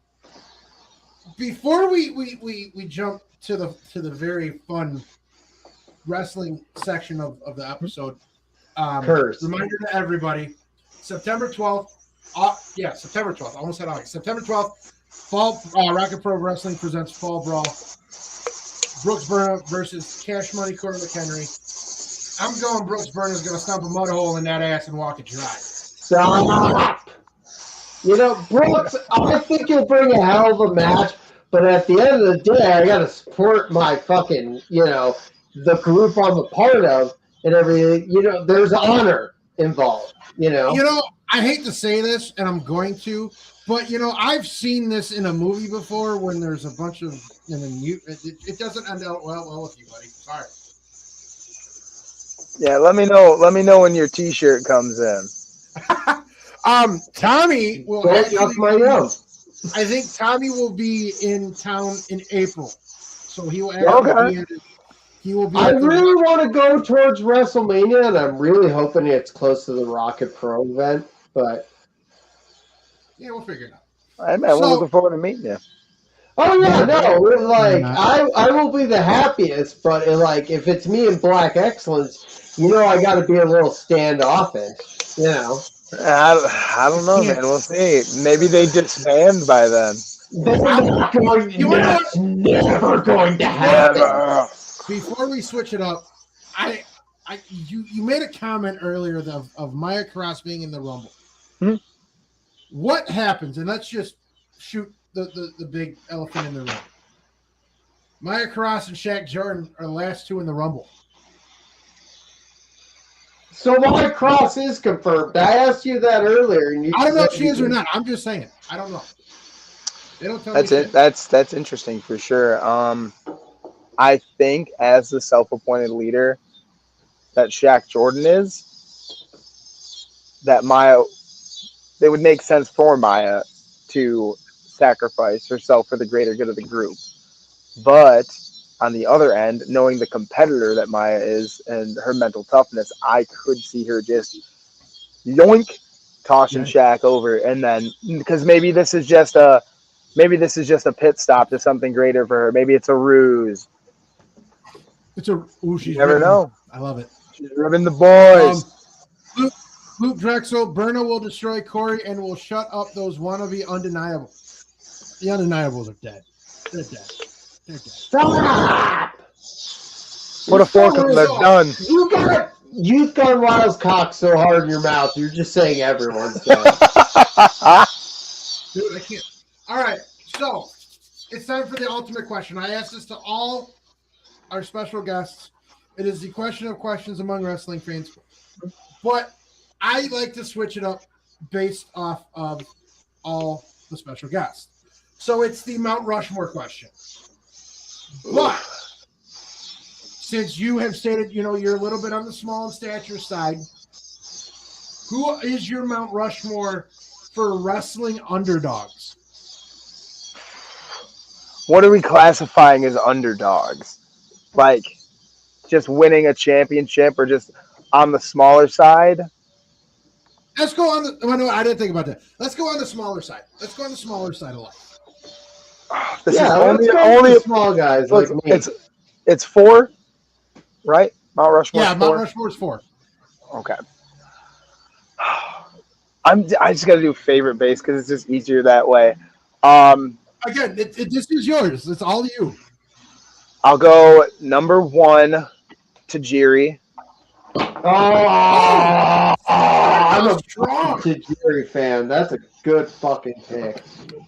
before we jump to the very fun wrestling section of the episode, reminder to everybody: September 12th. September 12th. I almost said August. September 12th. Fall Rocket Pro Wrestling presents Fall Brawl. Brooks Berna versus Cash Money Corey McHenry. I'm going Brooks Berna's going to stomp a mud hole in that ass and walk it dry. Stop. Brooks, I think he'll bring a hell of a match, but at the end of the day, I got to support my fucking, the group I'm a part of and everything. There's honor involved, I hate to say this, and I'm going to, but I've seen this in a movie before when there's a bunch of it doesn't end out well with you, buddy. Sorry. Yeah, let me know when your T-shirt comes in. Tommy will I think Tommy will be in town in April, so he will actually he will be. I really want to go towards WrestleMania, and I'm really hoping it's close to the Rocket Pro event. But yeah, we'll figure it out. All right, man. We're looking forward to meeting you. Oh yeah, no, I will be the happiest, but if it's me and Black Excellence, I got to be a little standoffish, I don't know, man. We'll see. Maybe they disband by then. That's never going to happen. Never. Before we switch it up, you made a comment earlier of Maya Cross being in the Rumble. Hmm? What happens? And let's just shoot the big elephant in the room. Maya Cross and Shaq Jordan are the last 2 in the Rumble. So Maya Cross is confirmed. I asked you that earlier, and I don't know if she is or not. I'm just saying. I don't know. They don't tell me. That's interesting for sure. I think as the self-appointed leader that Shaq Jordan is, that Maya, it would make sense for Maya to sacrifice herself for the greater good of the group. But on the other end, knowing the competitor that Maya is and her mental toughness, I could see her just yoink, tossing Shaq over, and then because maybe this is just a pit stop to something greater for her. Maybe it's a ruse. You never know. I love it. She's ribbing the boys. Luke Drexel, Berna will destroy Corey and will shut up those wannabe undeniables. The undeniables are dead. They're dead. Stop! Put a fork in them. They're done. You got Youth Gone Wild's cock so hard in your mouth. You're just saying everyone's dead. Dude, I can't. All right, so it's time for the ultimate question. I asked this to all our special guests. It is the question of questions among wrestling fans, but I like to switch it up based off of all the special guests. So it's the Mount Rushmore question. But since you have stated, you're a little bit on the small in stature side, who is your Mount Rushmore for wrestling underdogs? What are we classifying as underdogs? like just winning a championship or just on the smaller side? Let's go on the. Oh, no, I didn't think about that. Let's go on the smaller side. Let's go on the smaller side of life. This is let's go only with the small guys like me. It's 4, right? Mount Rushmore. Yeah, Mount Rushmore is 4. Okay. I just got to do favorite base because it's just easier that way. Again, this is yours. It's all you. I'll go number 1, Tajiri. I'm a strong Tajiri fan. That's a good fucking pick.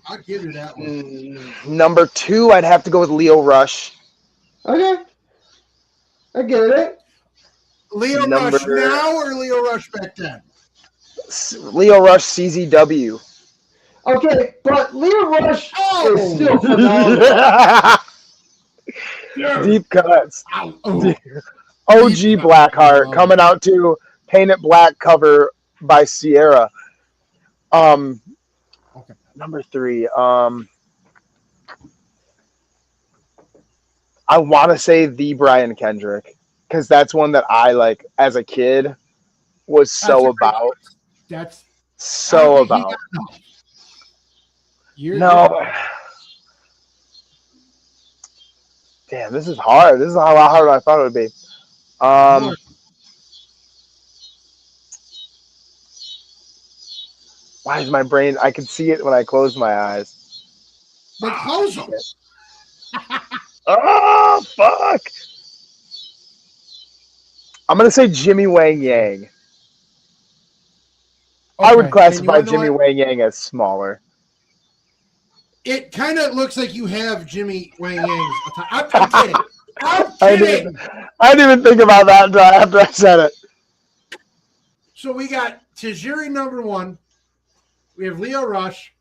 I'll give you that one. Number 2, I'd have to go with Leo Rush. Okay. I get it. Leo Rush now or Leo Rush back then? Leo Rush CZW. Okay, but Leo Rush is still phenomenal. Deep cuts. Oh. OG Blackheart coming out to Paint It Black cover by Sierra. Okay. Number 3. I want to say the Brian Kendrick because that's one that I like as a kid was so about. That's so about. No. Damn, this is hard. This is how hard I thought it would be. Why is my brain? I can see it when I close my eyes. But close them. Oh, fuck. I'm going to say Jimmy Wang Yang. Okay. I would classify Jimmy Wang Yang as smaller. It kind of looks like you have Jimmy Wang Yang's. I'm kidding. I'm kidding. I didn't even think about that until after I said it. So we got Tajiri number 1. We have Leo Rush,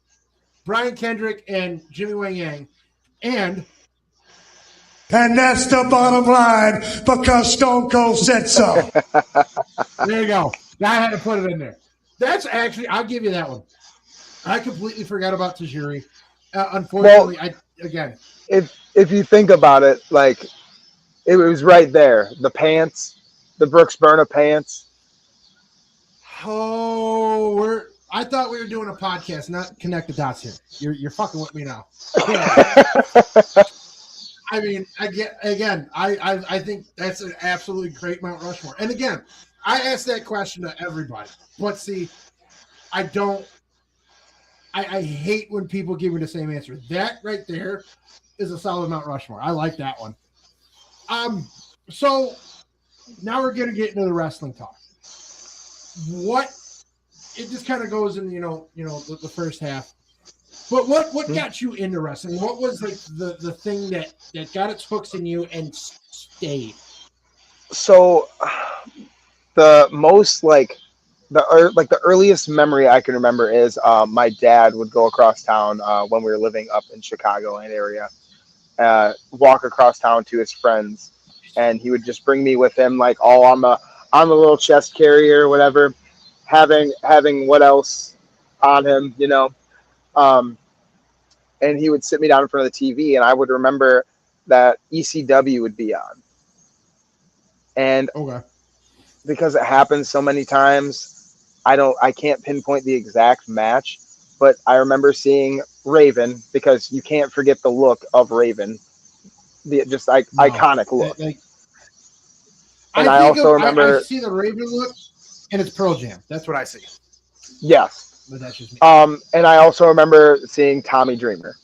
Brian Kendrick, and Jimmy Wang Yang. And that's the bottom line because Stone Cold said so. There you go. I had to put it in there. That's actually, I'll give you that one. I completely forgot about Tajiri. Unfortunately, if you think about it, like it was right there. The pants, the Brooks Berna pants. Oh, I thought we were doing a podcast, not connect the dots here. You're fucking with me now. I mean, I think that's an absolutely great Mount Rushmore. And again, I asked that question to everybody, but see, I hate when people give me the same answer. That right there is a solid Mount Rushmore. I like that one. So now we're gonna get into the wrestling talk. It just kind of goes in, the first half. But what got you into wrestling? What was like the thing that got its hooks in you and stayed? So the most the earliest memory I can remember is my dad would go across town when we were living up in Chicago and area, walk across town to his friends, and he would just bring me with him, like all on the little chest carrier or whatever, having what else on him, and he would sit me down in front of the TV, and I would remember that ECW would be on, and because it happens so many times, I can't pinpoint the exact match, but I remember seeing Raven because you can't forget the look of Raven, iconic look. And I also remember I see the Raven look, and it's Pearl Jam. That's what I see. Yes. But that's just me. And I also remember seeing Tommy Dreamer.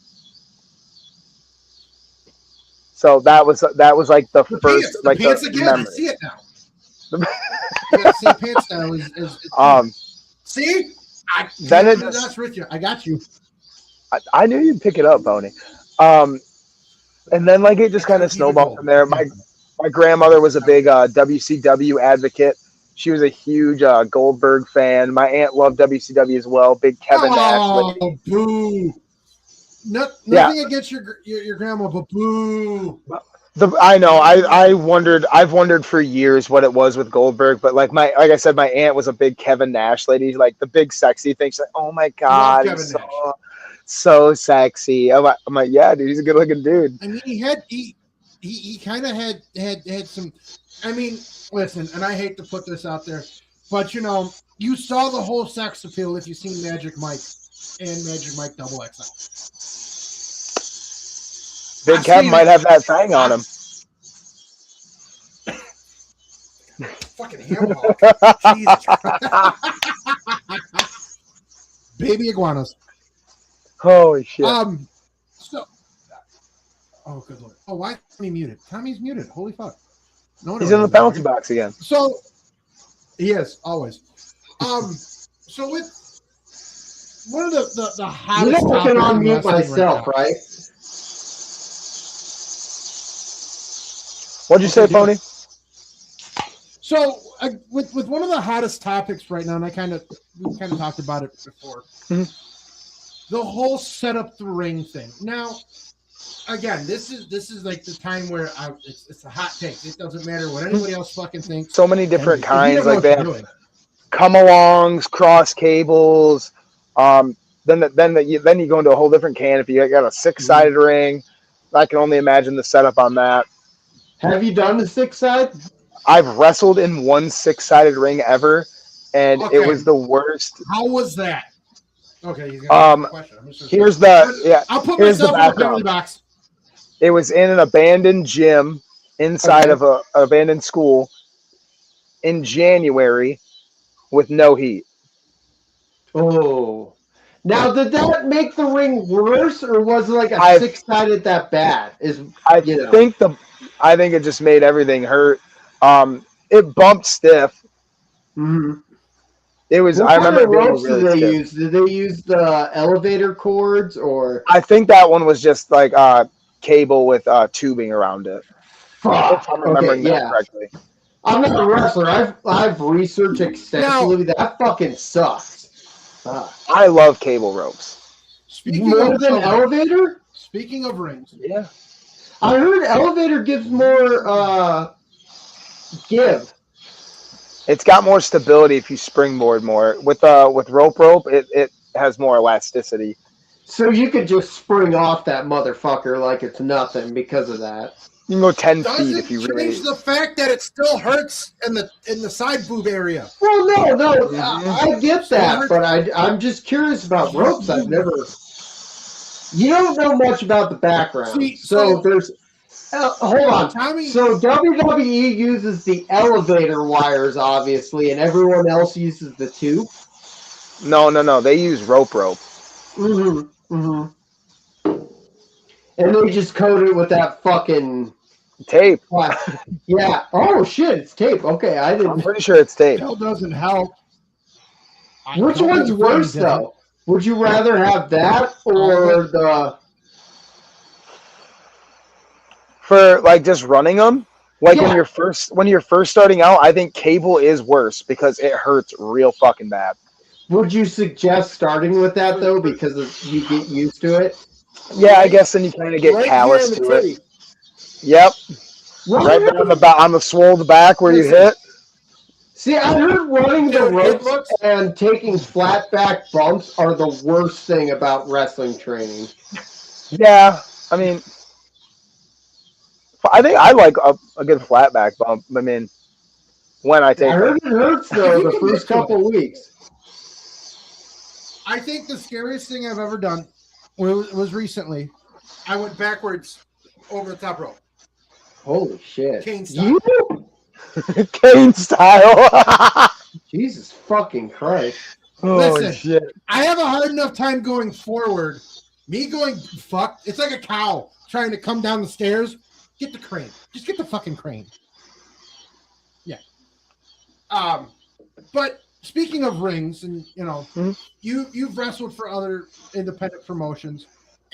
So that was like the first like the memory. I see it now. Same pants style see? That's with you. I got you. I knew you'd pick it up, Boney. And then like it just kind of snowballed from there. My grandmother was a big WCW advocate. She was a huge Goldberg fan. My aunt loved WCW as well. Big Kevin Nash. Oh, boo! Nothing against your grandma, but boo. I know. I've wondered for years what it was with Goldberg, but like I said, my aunt was a big Kevin Nash lady, like the big sexy thing. She's like, oh my god, so sexy. I'm like, yeah, dude, he's a good looking dude. I mean, he kind of had some. I mean, listen, and I hate to put this out there, but you saw the whole sex appeal if you've seen Magic Mike and Magic Mike Double XL. Big Kev might have that thing on him. Fucking hamhawk. Jesus. Baby iguanas. Holy shit. So, oh, good lord. Oh, why is Tommy muted? Tommy's muted. Holy fuck. No, he's in the penalty box again. So, he is, always. So with one of the hottest You know I can topics in unmute wrestling myself, right right? What'd you say, Pony? So with one of the hottest topics right now, and we kind of talked about it before, the whole set up the ring thing. Now, again, this is like the time where it's a hot take. It doesn't matter what anybody else fucking thinks. So many different kinds, like they have doing. come-alongs, cross cables. Then you go into a whole different canopy. You got a 6-sided ring. I can only imagine the setup on that. Have you done the 6-side? I've wrestled in one 6-sided ring ever, and it was the worst. How was that? Okay, he's gonna question. Here's I'll put here's myself the in the penalty box. It was in an abandoned gym inside of an abandoned school in January with no heat. Oh. Now, did that make the ring worse, or was it like a 6-sided that bad? I think it just made everything hurt. It bumped stiff. Mm-hmm. It was. What I remember kind of ropes really did they stiff. use? Did they use the elevator cords, or? I think that one was just like cable with tubing around it. Fuck. If I'm remembering that correctly. I'm not a wrestler. I've researched extensively. That fucking sucks. I love cable ropes. More than elevator? Speaking of rings. Yeah. I heard elevator gives more give. It's got more stability if you springboard more. With rope, it has more elasticity. So you could just spring off that motherfucker like it's nothing because of that. You can go 10 feet if you really. Change the fact that it still hurts in the side boob area. Well, no, I get that, but I'm just curious about ropes. I've never. You don't know much about the background, so there's. Hold on. Tommy, so WWE uses the elevator wires, obviously, and everyone else uses the tube? No. They use rope. Mm-hmm. Mm-hmm. And they just coat it with that fucking... tape. Yeah. Oh, shit, it's tape. Okay, I didn't... I'm pretty sure it's tape. That doesn't help. Which one's worse, though? Would you rather have that or the... For like just running them, like when you're first starting out, I think cable is worse because it hurts real fucking bad. Would you suggest starting with that though, because you get used to it? Yeah, I guess then you kind of get callous to it. Yep. Right there on the swole back where you hit. See, I heard running the ropes and taking flat back bumps are the worst thing about wrestling training. Yeah, I mean. I think I like a good flat back bump. I mean, when I take I heard it hurts, though, the first couple weeks. I think the scariest thing I've ever done was recently. I went backwards over the top rope. Holy shit. Kane style. Kane style. Jesus fucking Christ. Listen, shit. I have a hard enough time going forward. Me going, fuck, it's like a cow trying to come down the stairs. Get the crane. Just get the fucking crane. Yeah. But speaking of rings, and you've wrestled for other independent promotions,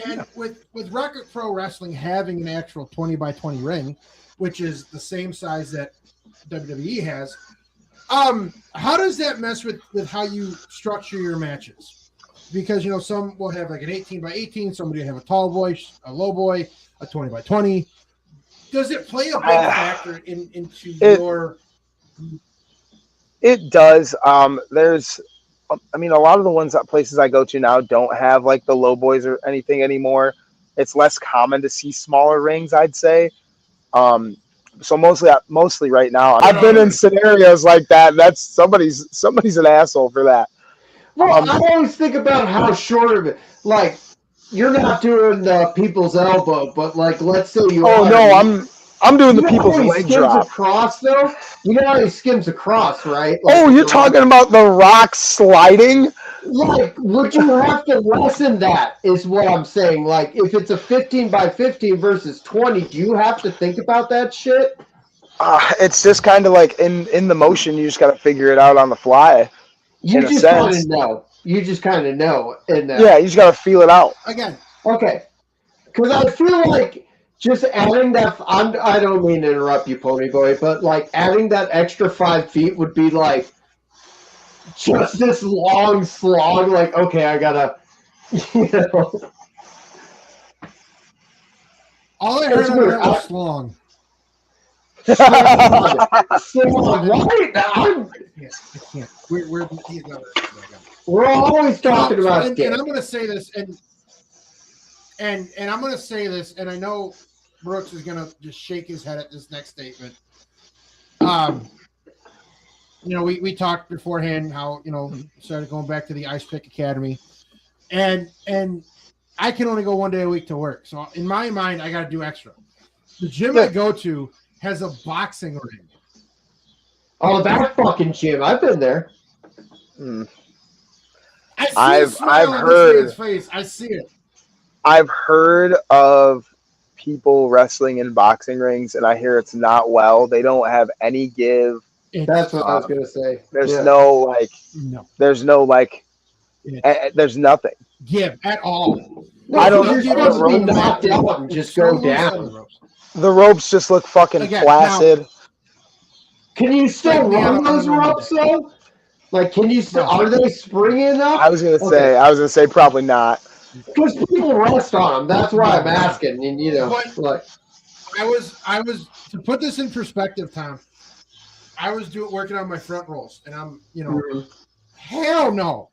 and with Rocket Pro Wrestling having an actual 20x20 ring, which is the same size that WWE has, how does that mess with how you structure your matches? Because some will have like an 18x18, somebody will have a tall boy, a low boy, a 20x20. Does it play a big factor into your? It does. There's, I mean, a lot of the places I go to now don't have like the low boys or anything anymore. It's less common to see smaller rings, I'd say. So mostly right now, I've been in scenarios like that. That's somebody's an asshole for that. Well, I always think about how short of it. Like, you're not doing the people's elbow, but like, let's say you are. Oh no, I'm doing the You know people's how he leg skims drop. across, though? You know how he skims across, right? Like, Oh, you're talking about the Rock sliding? Like, would you have to lessen that, is what I'm saying. Like, if it's a 15 by 15 versus 20, do you have to think about that shit? It's just kind of like in the motion, you just got to figure it out on the fly. You in a just kind sense. of know. You just kind of know in that. Yeah, you just got to feel it out. Again, Okay. Because I feel like just adding that, I don't mean to interrupt you, Pony Boy, but like adding that extra 5 feet would be like just this long slog. Like, okay, I gotta, you know. all I heard It's of weird. that was slong. Slog. Why? I can't. He's not. We're always talking about and dick. I'm going to say this, and I'm going to say this, and I know Brooks is going to just shake his head at this next statement. You know, we talked beforehand how, you know, started going back to the Ice Pick Academy, and I can only go 1 day a week to work. So in my mind, I got to do extra. The gym I go to has a boxing ring. Oh, that fucking gym! I've been there. I've heard his face. I see it. I've heard of people wrestling in boxing rings, and I hear it's not well. They don't have any give. That's what I was gonna say. There's there's nothing. Give at all. No, I don't you're know. supposed to be knocked out and just go down. The ropes just look fucking flaccid. Now, can you still run those ropes though? Like, can you still? Are they springy enough? I was gonna say probably not. Because people rest on them. That's why I'm asking. And you know, like, I was to put this in perspective, Tom. I was working on my front rolls, and I'm, you know, hell no.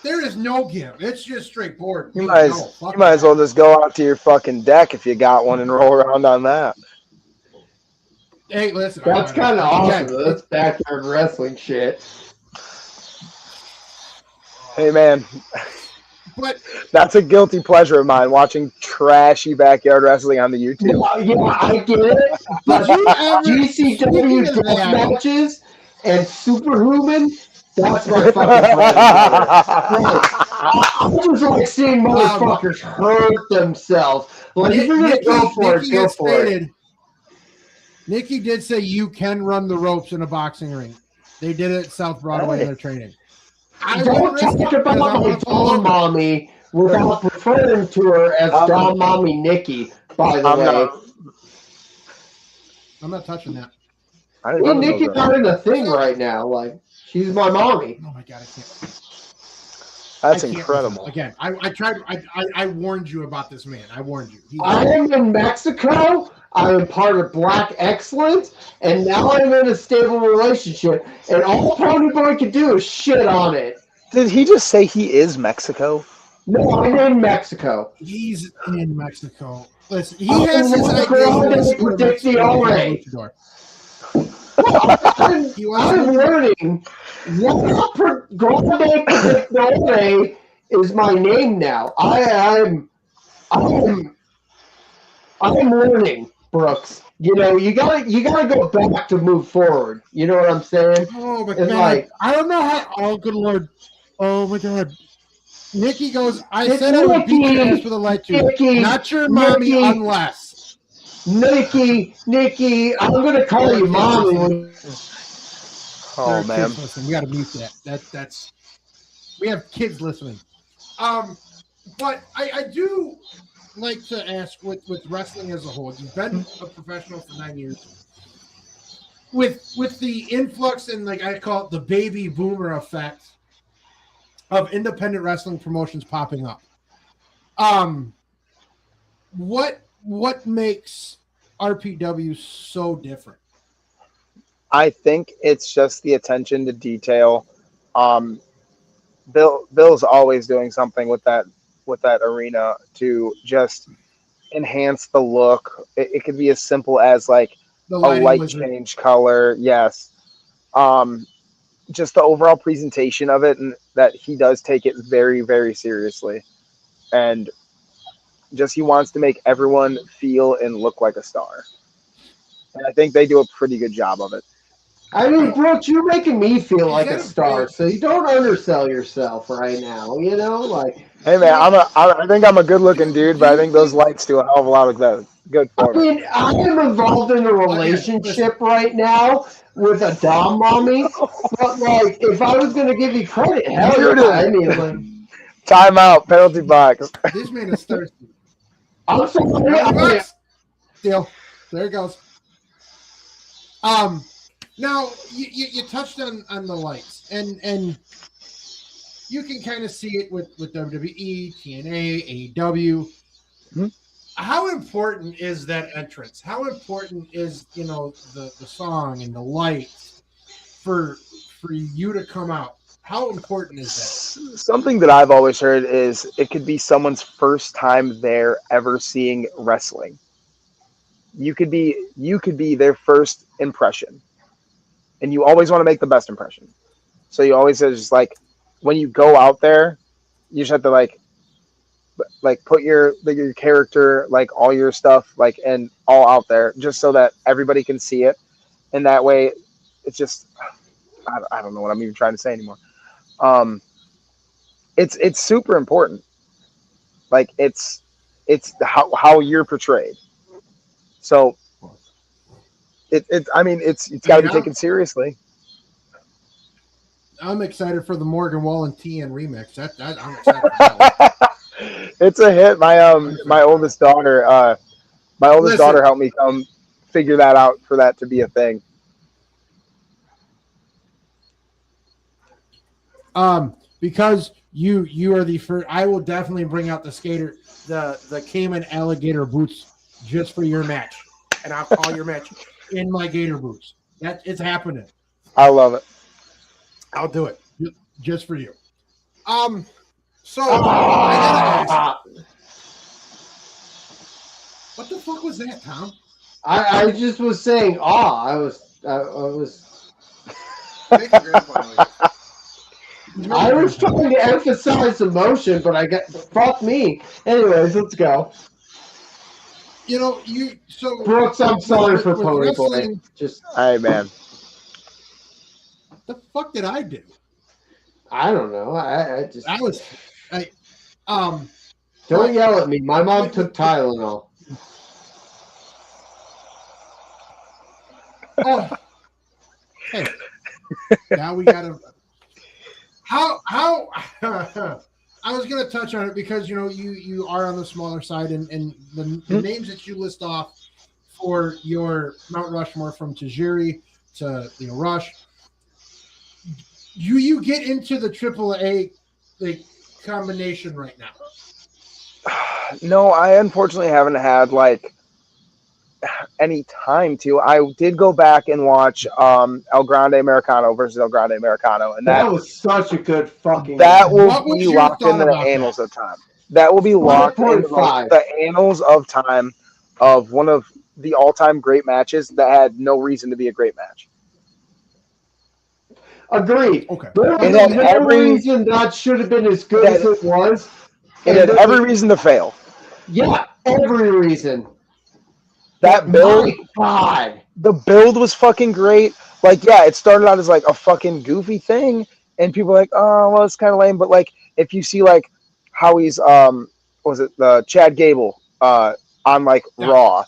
There is no give. It's just straight board. You might as well just go out to your fucking deck if you got one and roll around on that. Hey, listen. That's kind of awesome. That's backyard wrestling shit. Hey, man. But that's a guilty pleasure of mine, watching trashy backyard wrestling on the YouTube. Yeah, I get it. But GCW death matches and Superhuman, that's my fucking bread. I just like seeing motherfuckers hurt themselves. Like, if you're going to go for it, go for it. Nikki did say you can run the ropes in a boxing ring. They did it at South Broadway in their training. Don't talk about my Dawn Mommy without referring to her as Dawn Mommy Nikki, by the way. I'm not touching that. Well, Nikki's not in a thing right now. Like, she's my mommy. Oh my God, I can't. That's incredible. Again, I tried. I warned you about this man. I warned you. I am in Mexico. I am part of Black Excellence, and now I'm in a stable relationship. And all Pony Boy can do is shit on it. Did he just say he is Mexico? No, I'm in Mexico. He's in Mexico. Listen, he has his ideas. I'm learning. Grande Predictore is my name now. I'm learning, Brooks. You know, you gotta go back to move forward. You know what I'm saying? Oh my God! Like, I don't know how. Oh good Lord! Oh my God! Nikki goes. I said I would beat your ass with a light tube. Not your mommy, unless. Nikki, I'm gonna call you mommy. Oh man! Listen, we gotta mute that. That's. We have kids listening. But I do like to ask with wrestling as a whole. You've been a professional for 9 years. With the influx and, like, I call it the baby boomer effect of independent wrestling promotions popping up. What makes RPW so different? I think it's just the attention to detail. Bill's always doing something with that arena to just enhance the look. It could be as simple as like The a lighting light wizard. change color. Yes. Just the overall presentation of it, and that he does take it very, very seriously. And just he wants to make everyone feel and look like a star. And I think they do a pretty good job of it. I mean, Brooks, you're making me feel like that a a star, break? so you don't undersell yourself right now. You know, like. Hey man, I think I'm a good looking dude, but I think those lights do a hell of a lot of good I for me. mean, I am involved in a relationship right now with a dom mommy, but like, if I was going to give you credit, hell yeah, I mean, like, Timeout, penalty box. This man is thirsty. I'm sorry. Penalty box. Deal. There it goes. Now you touched on the lights, and you can kind of see it with WWE, TNA, AEW. Mm-hmm. How important is that entrance? How important is the song and the lights for you to come out? How important is that? Something that I've always heard is it could be someone's first time there ever seeing wrestling. You could be their first impression, and you always want to make the best impression. So you always just like when you go out there, you just have to like put your character, like all your stuff, like and all out there, just so that everybody can see it, and that way, it's just I don't know what I'm even trying to say anymore. It's super important. Like it's how you're portrayed. So it's got to be taken seriously. I'm excited for the Morgan Wallen TN remix. I'm excited for that. It's a hit. My oldest daughter helped me come figure that out for that to be a thing. Because you are the first, I will definitely bring out the Cayman alligator boots just for your match, and I'll call your match in my gator boots. It's happening. I love it. I'll do it just for you. So I gotta ask, what the fuck was that, Tom? I just was saying, I was. I was trying to emphasize emotion, but I got fuck me. Anyways, let's go. Brooks, I'm sorry for Pony Boy. Just, hey man, what the fuck did I do? I don't know. Don't yell at me. My mom took Tylenol. Oh, hey. Now we gotta. How I was gonna touch on it because you are on the smaller side, and the names that you list off for your Mount Rushmore, from Tajiri to Rush. You get into the AAA combination right now? No, I unfortunately haven't had any time to. I did go back and watch El Grande Americano versus El Grande Americano, and that was such a good fucking. That will be locked into the annals of time. That will be locked into the annals of time of one of the all-time great matches that had no reason to be a great match. Agreed. Okay. It had every reason that should have been as good as it was. It had every reason to fail. Yeah, every reason. That build, God, the build was fucking great. It started out as a fucking goofy thing, and people were like, oh, well, it's kind of lame. But if you see how he's was it the Chad Gable on Raw,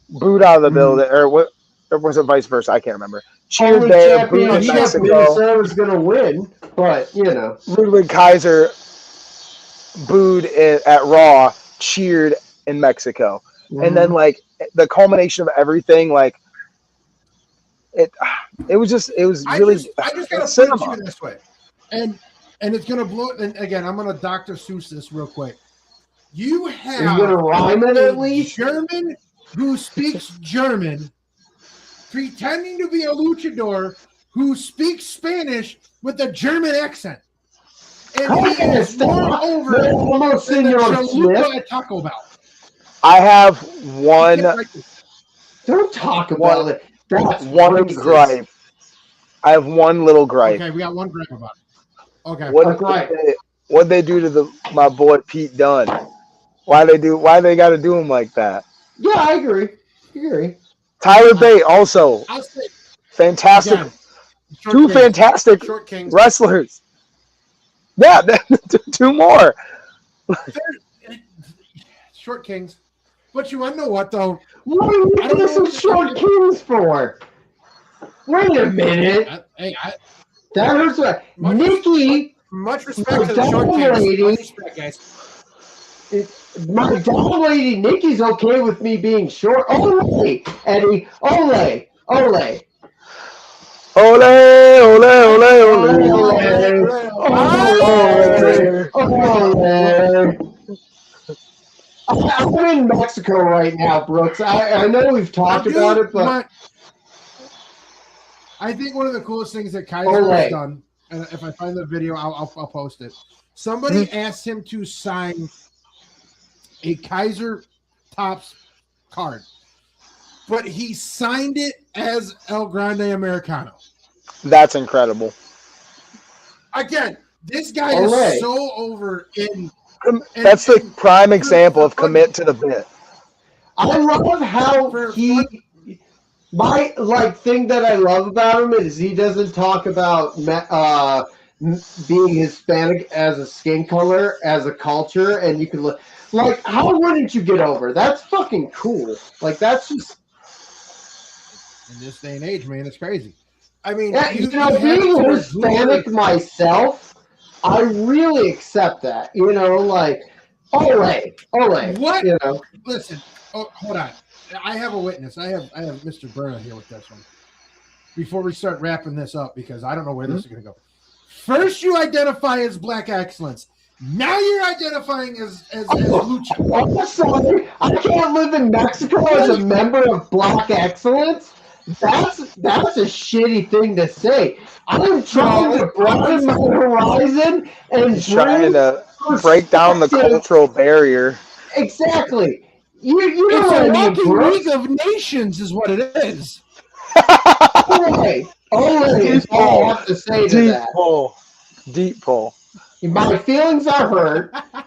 booed out of the building, or was it vice versa? I can't remember. Cheered there, booed in Mexico. Minnesota's gonna win, but Ludwig Kaiser booed at Raw, cheered in Mexico. And then the culmination of everything, it was really. I just gotta put it to you this way, and it's gonna blow. And again, I'm gonna Dr. Seuss this real quick. You have gonna rhyme it at least? German who speaks German, pretending to be a luchador who speaks Spanish with a German accent, and he is more over than the chalupa at Taco Bell. I have one. Don't talk about it. That's one racist. gripe. I have one little gripe. Okay, we got one gripe about it. Okay. What they do to my boy Pete Dunne? Why they got to do him like that? Yeah, I agree. Tyler Bate also I'll say fantastic. again, Two fantastic Short Kings. wrestlers. Yeah, 2 more. Short Kings. But you want to know what, though? What are you doing some Short Kings for? Wait a minute. That hurts my... Nikki... Much respect to the Short Kings. Much respect, guys. My dog lady Nikki's okay with me being short. Ole, Eddie. Ole. Ole, ole, ole. I'm in Mexico right now, Brooks. I know we've talked about it, but I think one of the coolest things that Kaiser has done, and if I find the video, I'll post it. Somebody asked him to sign a Kaiser Topps card, but he signed it as El Grande Americano. That's incredible. Again, this guy is so over in. That's the prime example of commit to the bit. I love how my thing that I love about him is he doesn't talk about being Hispanic as a skin color, as a culture, and you can look like, how wouldn't you get over? That's fucking cool. Like, that's just in this day and age, man, it's crazy. I mean, being Hispanic myself, I really accept that. Like, ole. What? You Listen, hold on. I have a witness. I have Mr. Berna here with this one. Before we start wrapping this up, because I don't know where this is going to go. First, you identify as Black Excellence. Now you're identifying as Lucha. I'm sorry. I can't live in Mexico as a member of Black Excellence. That's a shitty thing to say. I'm trying to broaden my horizon and trying to break down the cultural barrier. Exactly. You know it's what a I mean, League of Nations is what it is. Ole is all I have to say to that. Deep pull. My feelings are hurt. I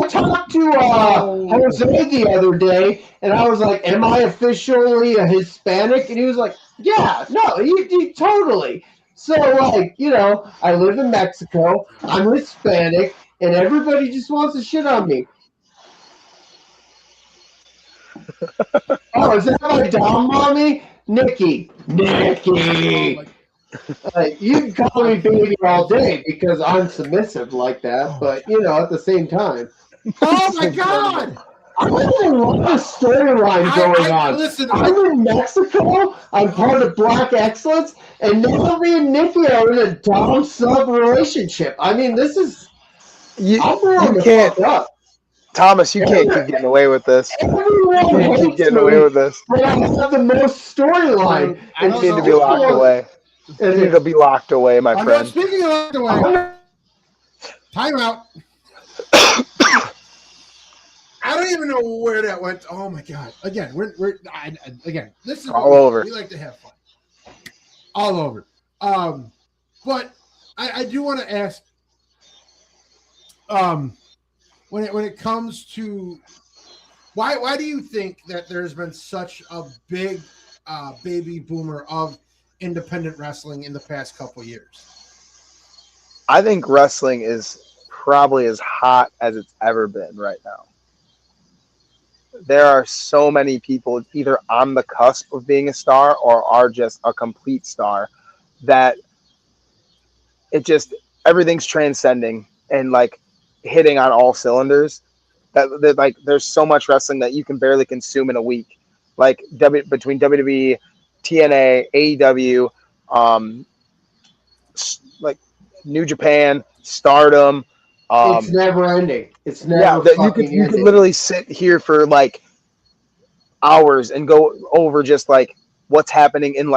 talked to Jose the other day, and I was like, am I officially a Hispanic? And he was like, yeah, no, you totally. So, I live in Mexico, I'm Hispanic, and everybody just wants to shit on me. Oh, is that my dom mommy? Nikki. You can call me baby all day because I'm submissive like that, but at the same time. Oh my God! I have a lot of storyline going on. Listen, I'm in Mexico. I'm part of Black Excellence, and now me and Nikki are in a dom sub relationship. I mean, this is. You can't. Thomas, you can't keep getting away with this. Everyone hates keep getting away with this. But I have the most storyline. You need to be locked away. You need to be locked away, my friend. Speaking of locked away, time out. I don't even know where that went. Oh my God! Again, this is all over. We like to have fun. All over. But I do want to ask. When it comes to why do you think that there's been such a big baby boomer of independent wrestling in the past couple years? I think wrestling is probably as hot as it's ever been right now. There are so many people either on the cusp of being a star or are just a complete star that everything's transcending and hitting on all cylinders. That there's so much wrestling that you can barely consume in a week. Between WWE, TNA, AEW, New Japan, Stardom. It's never ending. It's never you could literally sit here for hours and go over just what's happening in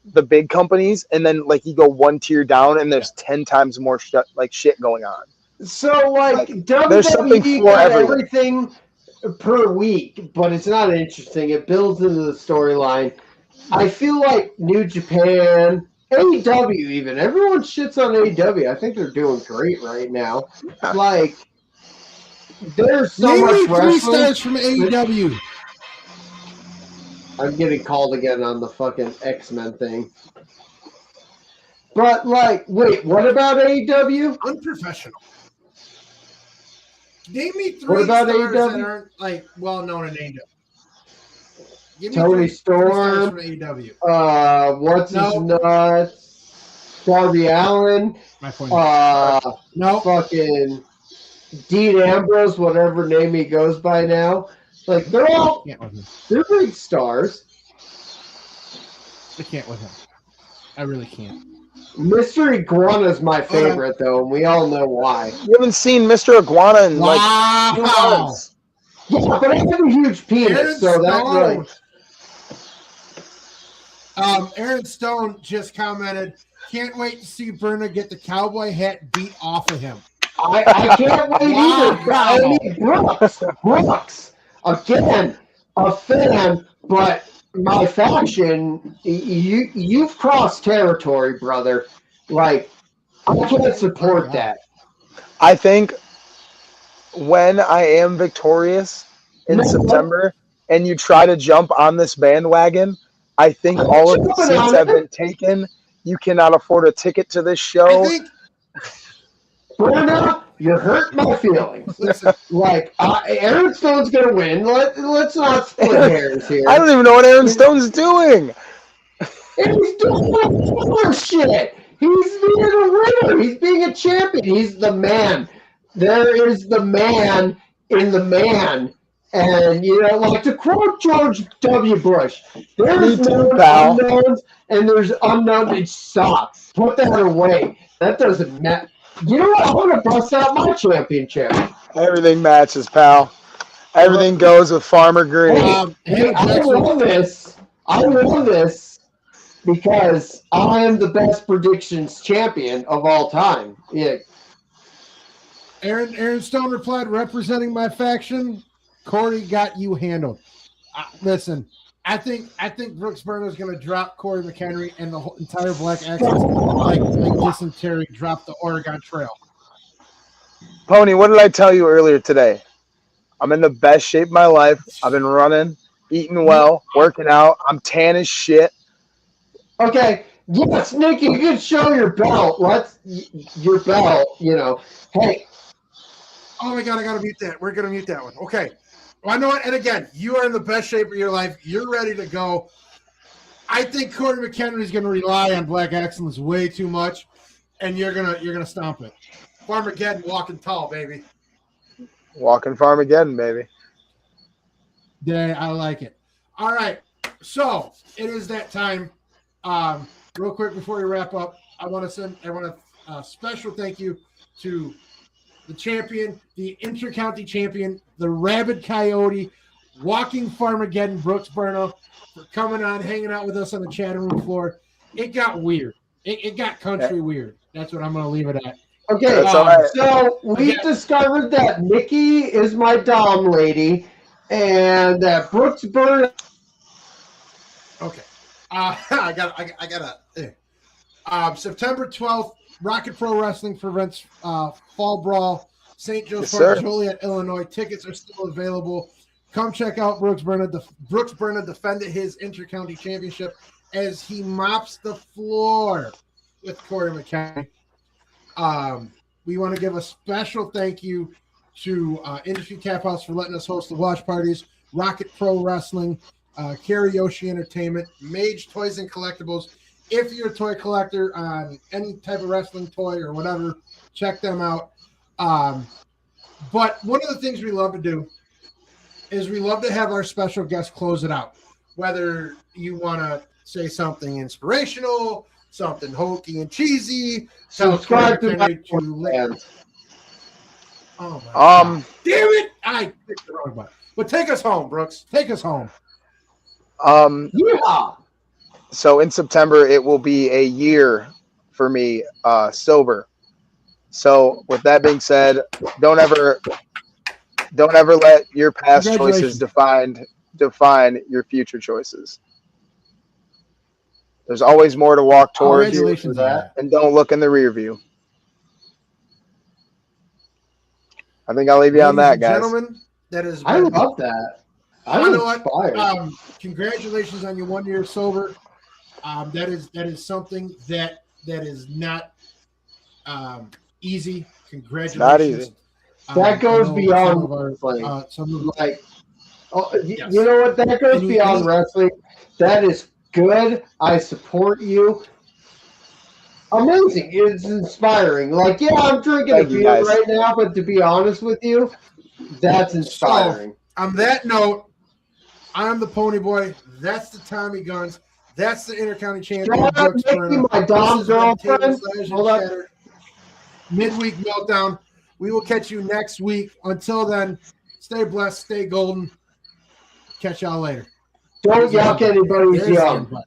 the big companies, and then you go one tier down and there's 10 times more shit going on. So there's something WWE for got everyone. everything per week, but it's not interesting. It builds into the storyline. I feel like New Japan, AEW even, everyone shits on AEW. I think they're doing great right now. Like, there's so Name much me 3 wrestling. stars from AEW. I'm getting called again on the fucking X-Men thing. But, like, wait, what about AEW? Unprofessional. Name me 3 What about stars AEW? that aren't like well known in AEW. Give me Tony 3 stars Storm. from AEW. What's his No. nuts? Darby Allin. My point. No. Fucking Dean Ambrose, whatever name he goes by now. Like, they're big stars. I can't with him. I really can't. Mr. Iguana's my favorite, though, and we all know why. You haven't seen Mr. Iguana in like 2 months. Yeah, but I have a huge penis, so that's right. Aaron Stone just commented, can't wait to see Berna get the cowboy hat beat off of him. I can't wait either. I mean, Brooks, again, a fan, but my faction, you've crossed territory, brother. Like, I can't support that. I think when I am victorious in September and you try to jump on this bandwagon, I think all of the seats have been taken. You cannot afford a ticket to this show. Berna, you hurt my feelings. Listen, like, Aaron Stone's going to win. Let's not split hairs here. I don't even know what Aaron Stone's doing. And he's doing shit. He's being a winner. He's being a champion. He's the man. There is the man in the man. And, you know, like to quote George W. Bush, there's no unknowns and there's unknown. Stop. Put that away. That doesn't matter. You know what? I want to bust out my championship. Everything matches, pal. Everything goes with Farmer Green. Hey, I won this. I won this because I am the best predictions champion of all time. Yeah. Aaron Stone replied, representing my faction, Corey got you handled. Listen, I think Brooks Berna is going to drop Corey McHenry and the whole entire Black Axis like dysentery dropped the Oregon Trail. Pony, what did I tell you earlier today? I'm in the best shape of my life. I've been running, eating well, working out. I'm tan as shit. Okay. Yes, Nick, you can show your belt. Your belt, you know. Hey. Oh my God, I got to mute that. We're going to mute that one. Okay. Well, I know it. And again, you are in the best shape of your life. You're ready to go. I think Corey McHenry is going to rely on Black Excellence way too much, and you're gonna stomp it. Farmageddon walking tall, baby. Walking Farmageddon, baby. Yeah, I like it. All right, so it is that time. Real quick before we wrap up, I want to send a special thank you to the champion, the inter-county champion, the RABID Coyote, walking Farmageddon, Brooks Berna, for coming on, hanging out with us on the chatting room floor. It got weird. It got country weird. That's what I'm going to leave it at. Okay, so we discovered that Nikki is my dom lady, and that Brooks Berna. Okay, I got September 12th. Rocket Pro Wrestling prevents Fall Brawl, St. Joe's Park, Joliet, Illinois. Tickets are still available. Come check out Brooks Berna. Brooks Berna defended his inter-county championship as he mops the floor with Corey McHenry. We want to give a special thank you to Industry Tap House for letting us host the watch parties, Rocket Pro Wrestling, Karaoke Entertainment, Mage Toys and Collectibles. If you're a toy collector on any type of wrestling toy or whatever, check them out. But one of the things we love to do is we love to have our special guests close it out. Whether you want to say something inspirational, something hokey and cheesy, subscribe to my fans. Oh my God. Damn it! I picked the wrong button. But take us home, Brooks. Take us home. Yeah. So in September, it will be a year for me sober. So with that being said, don't ever Don't ever let your past choices Congratulations. define your future choices. There's always more to walk towards, Congratulations on that. and don't look in the rear view. I think I'll leave you on Ladies that, and guys. gentlemen, that is. I love that. I'm inspired. Congratulations on your 1 year sober. That is something that is not easy. Congratulations. Not easy. That goes beyond wrestling. You know what? That goes beyond wrestling. That is good. I support you. Amazing. It's inspiring. Like, yeah, I'm drinking a beer right now, but to be honest with you, that's inspiring. So, on that note, I'm the Pony Boy. That's the Tommy Guns. That's the Intercounty Champion. Brooks Berna. My dom girlfriend. Midweek Meltdown. We will catch you next week. Until then, stay blessed, stay golden. Catch y'all later. Don't yuck anybody's young.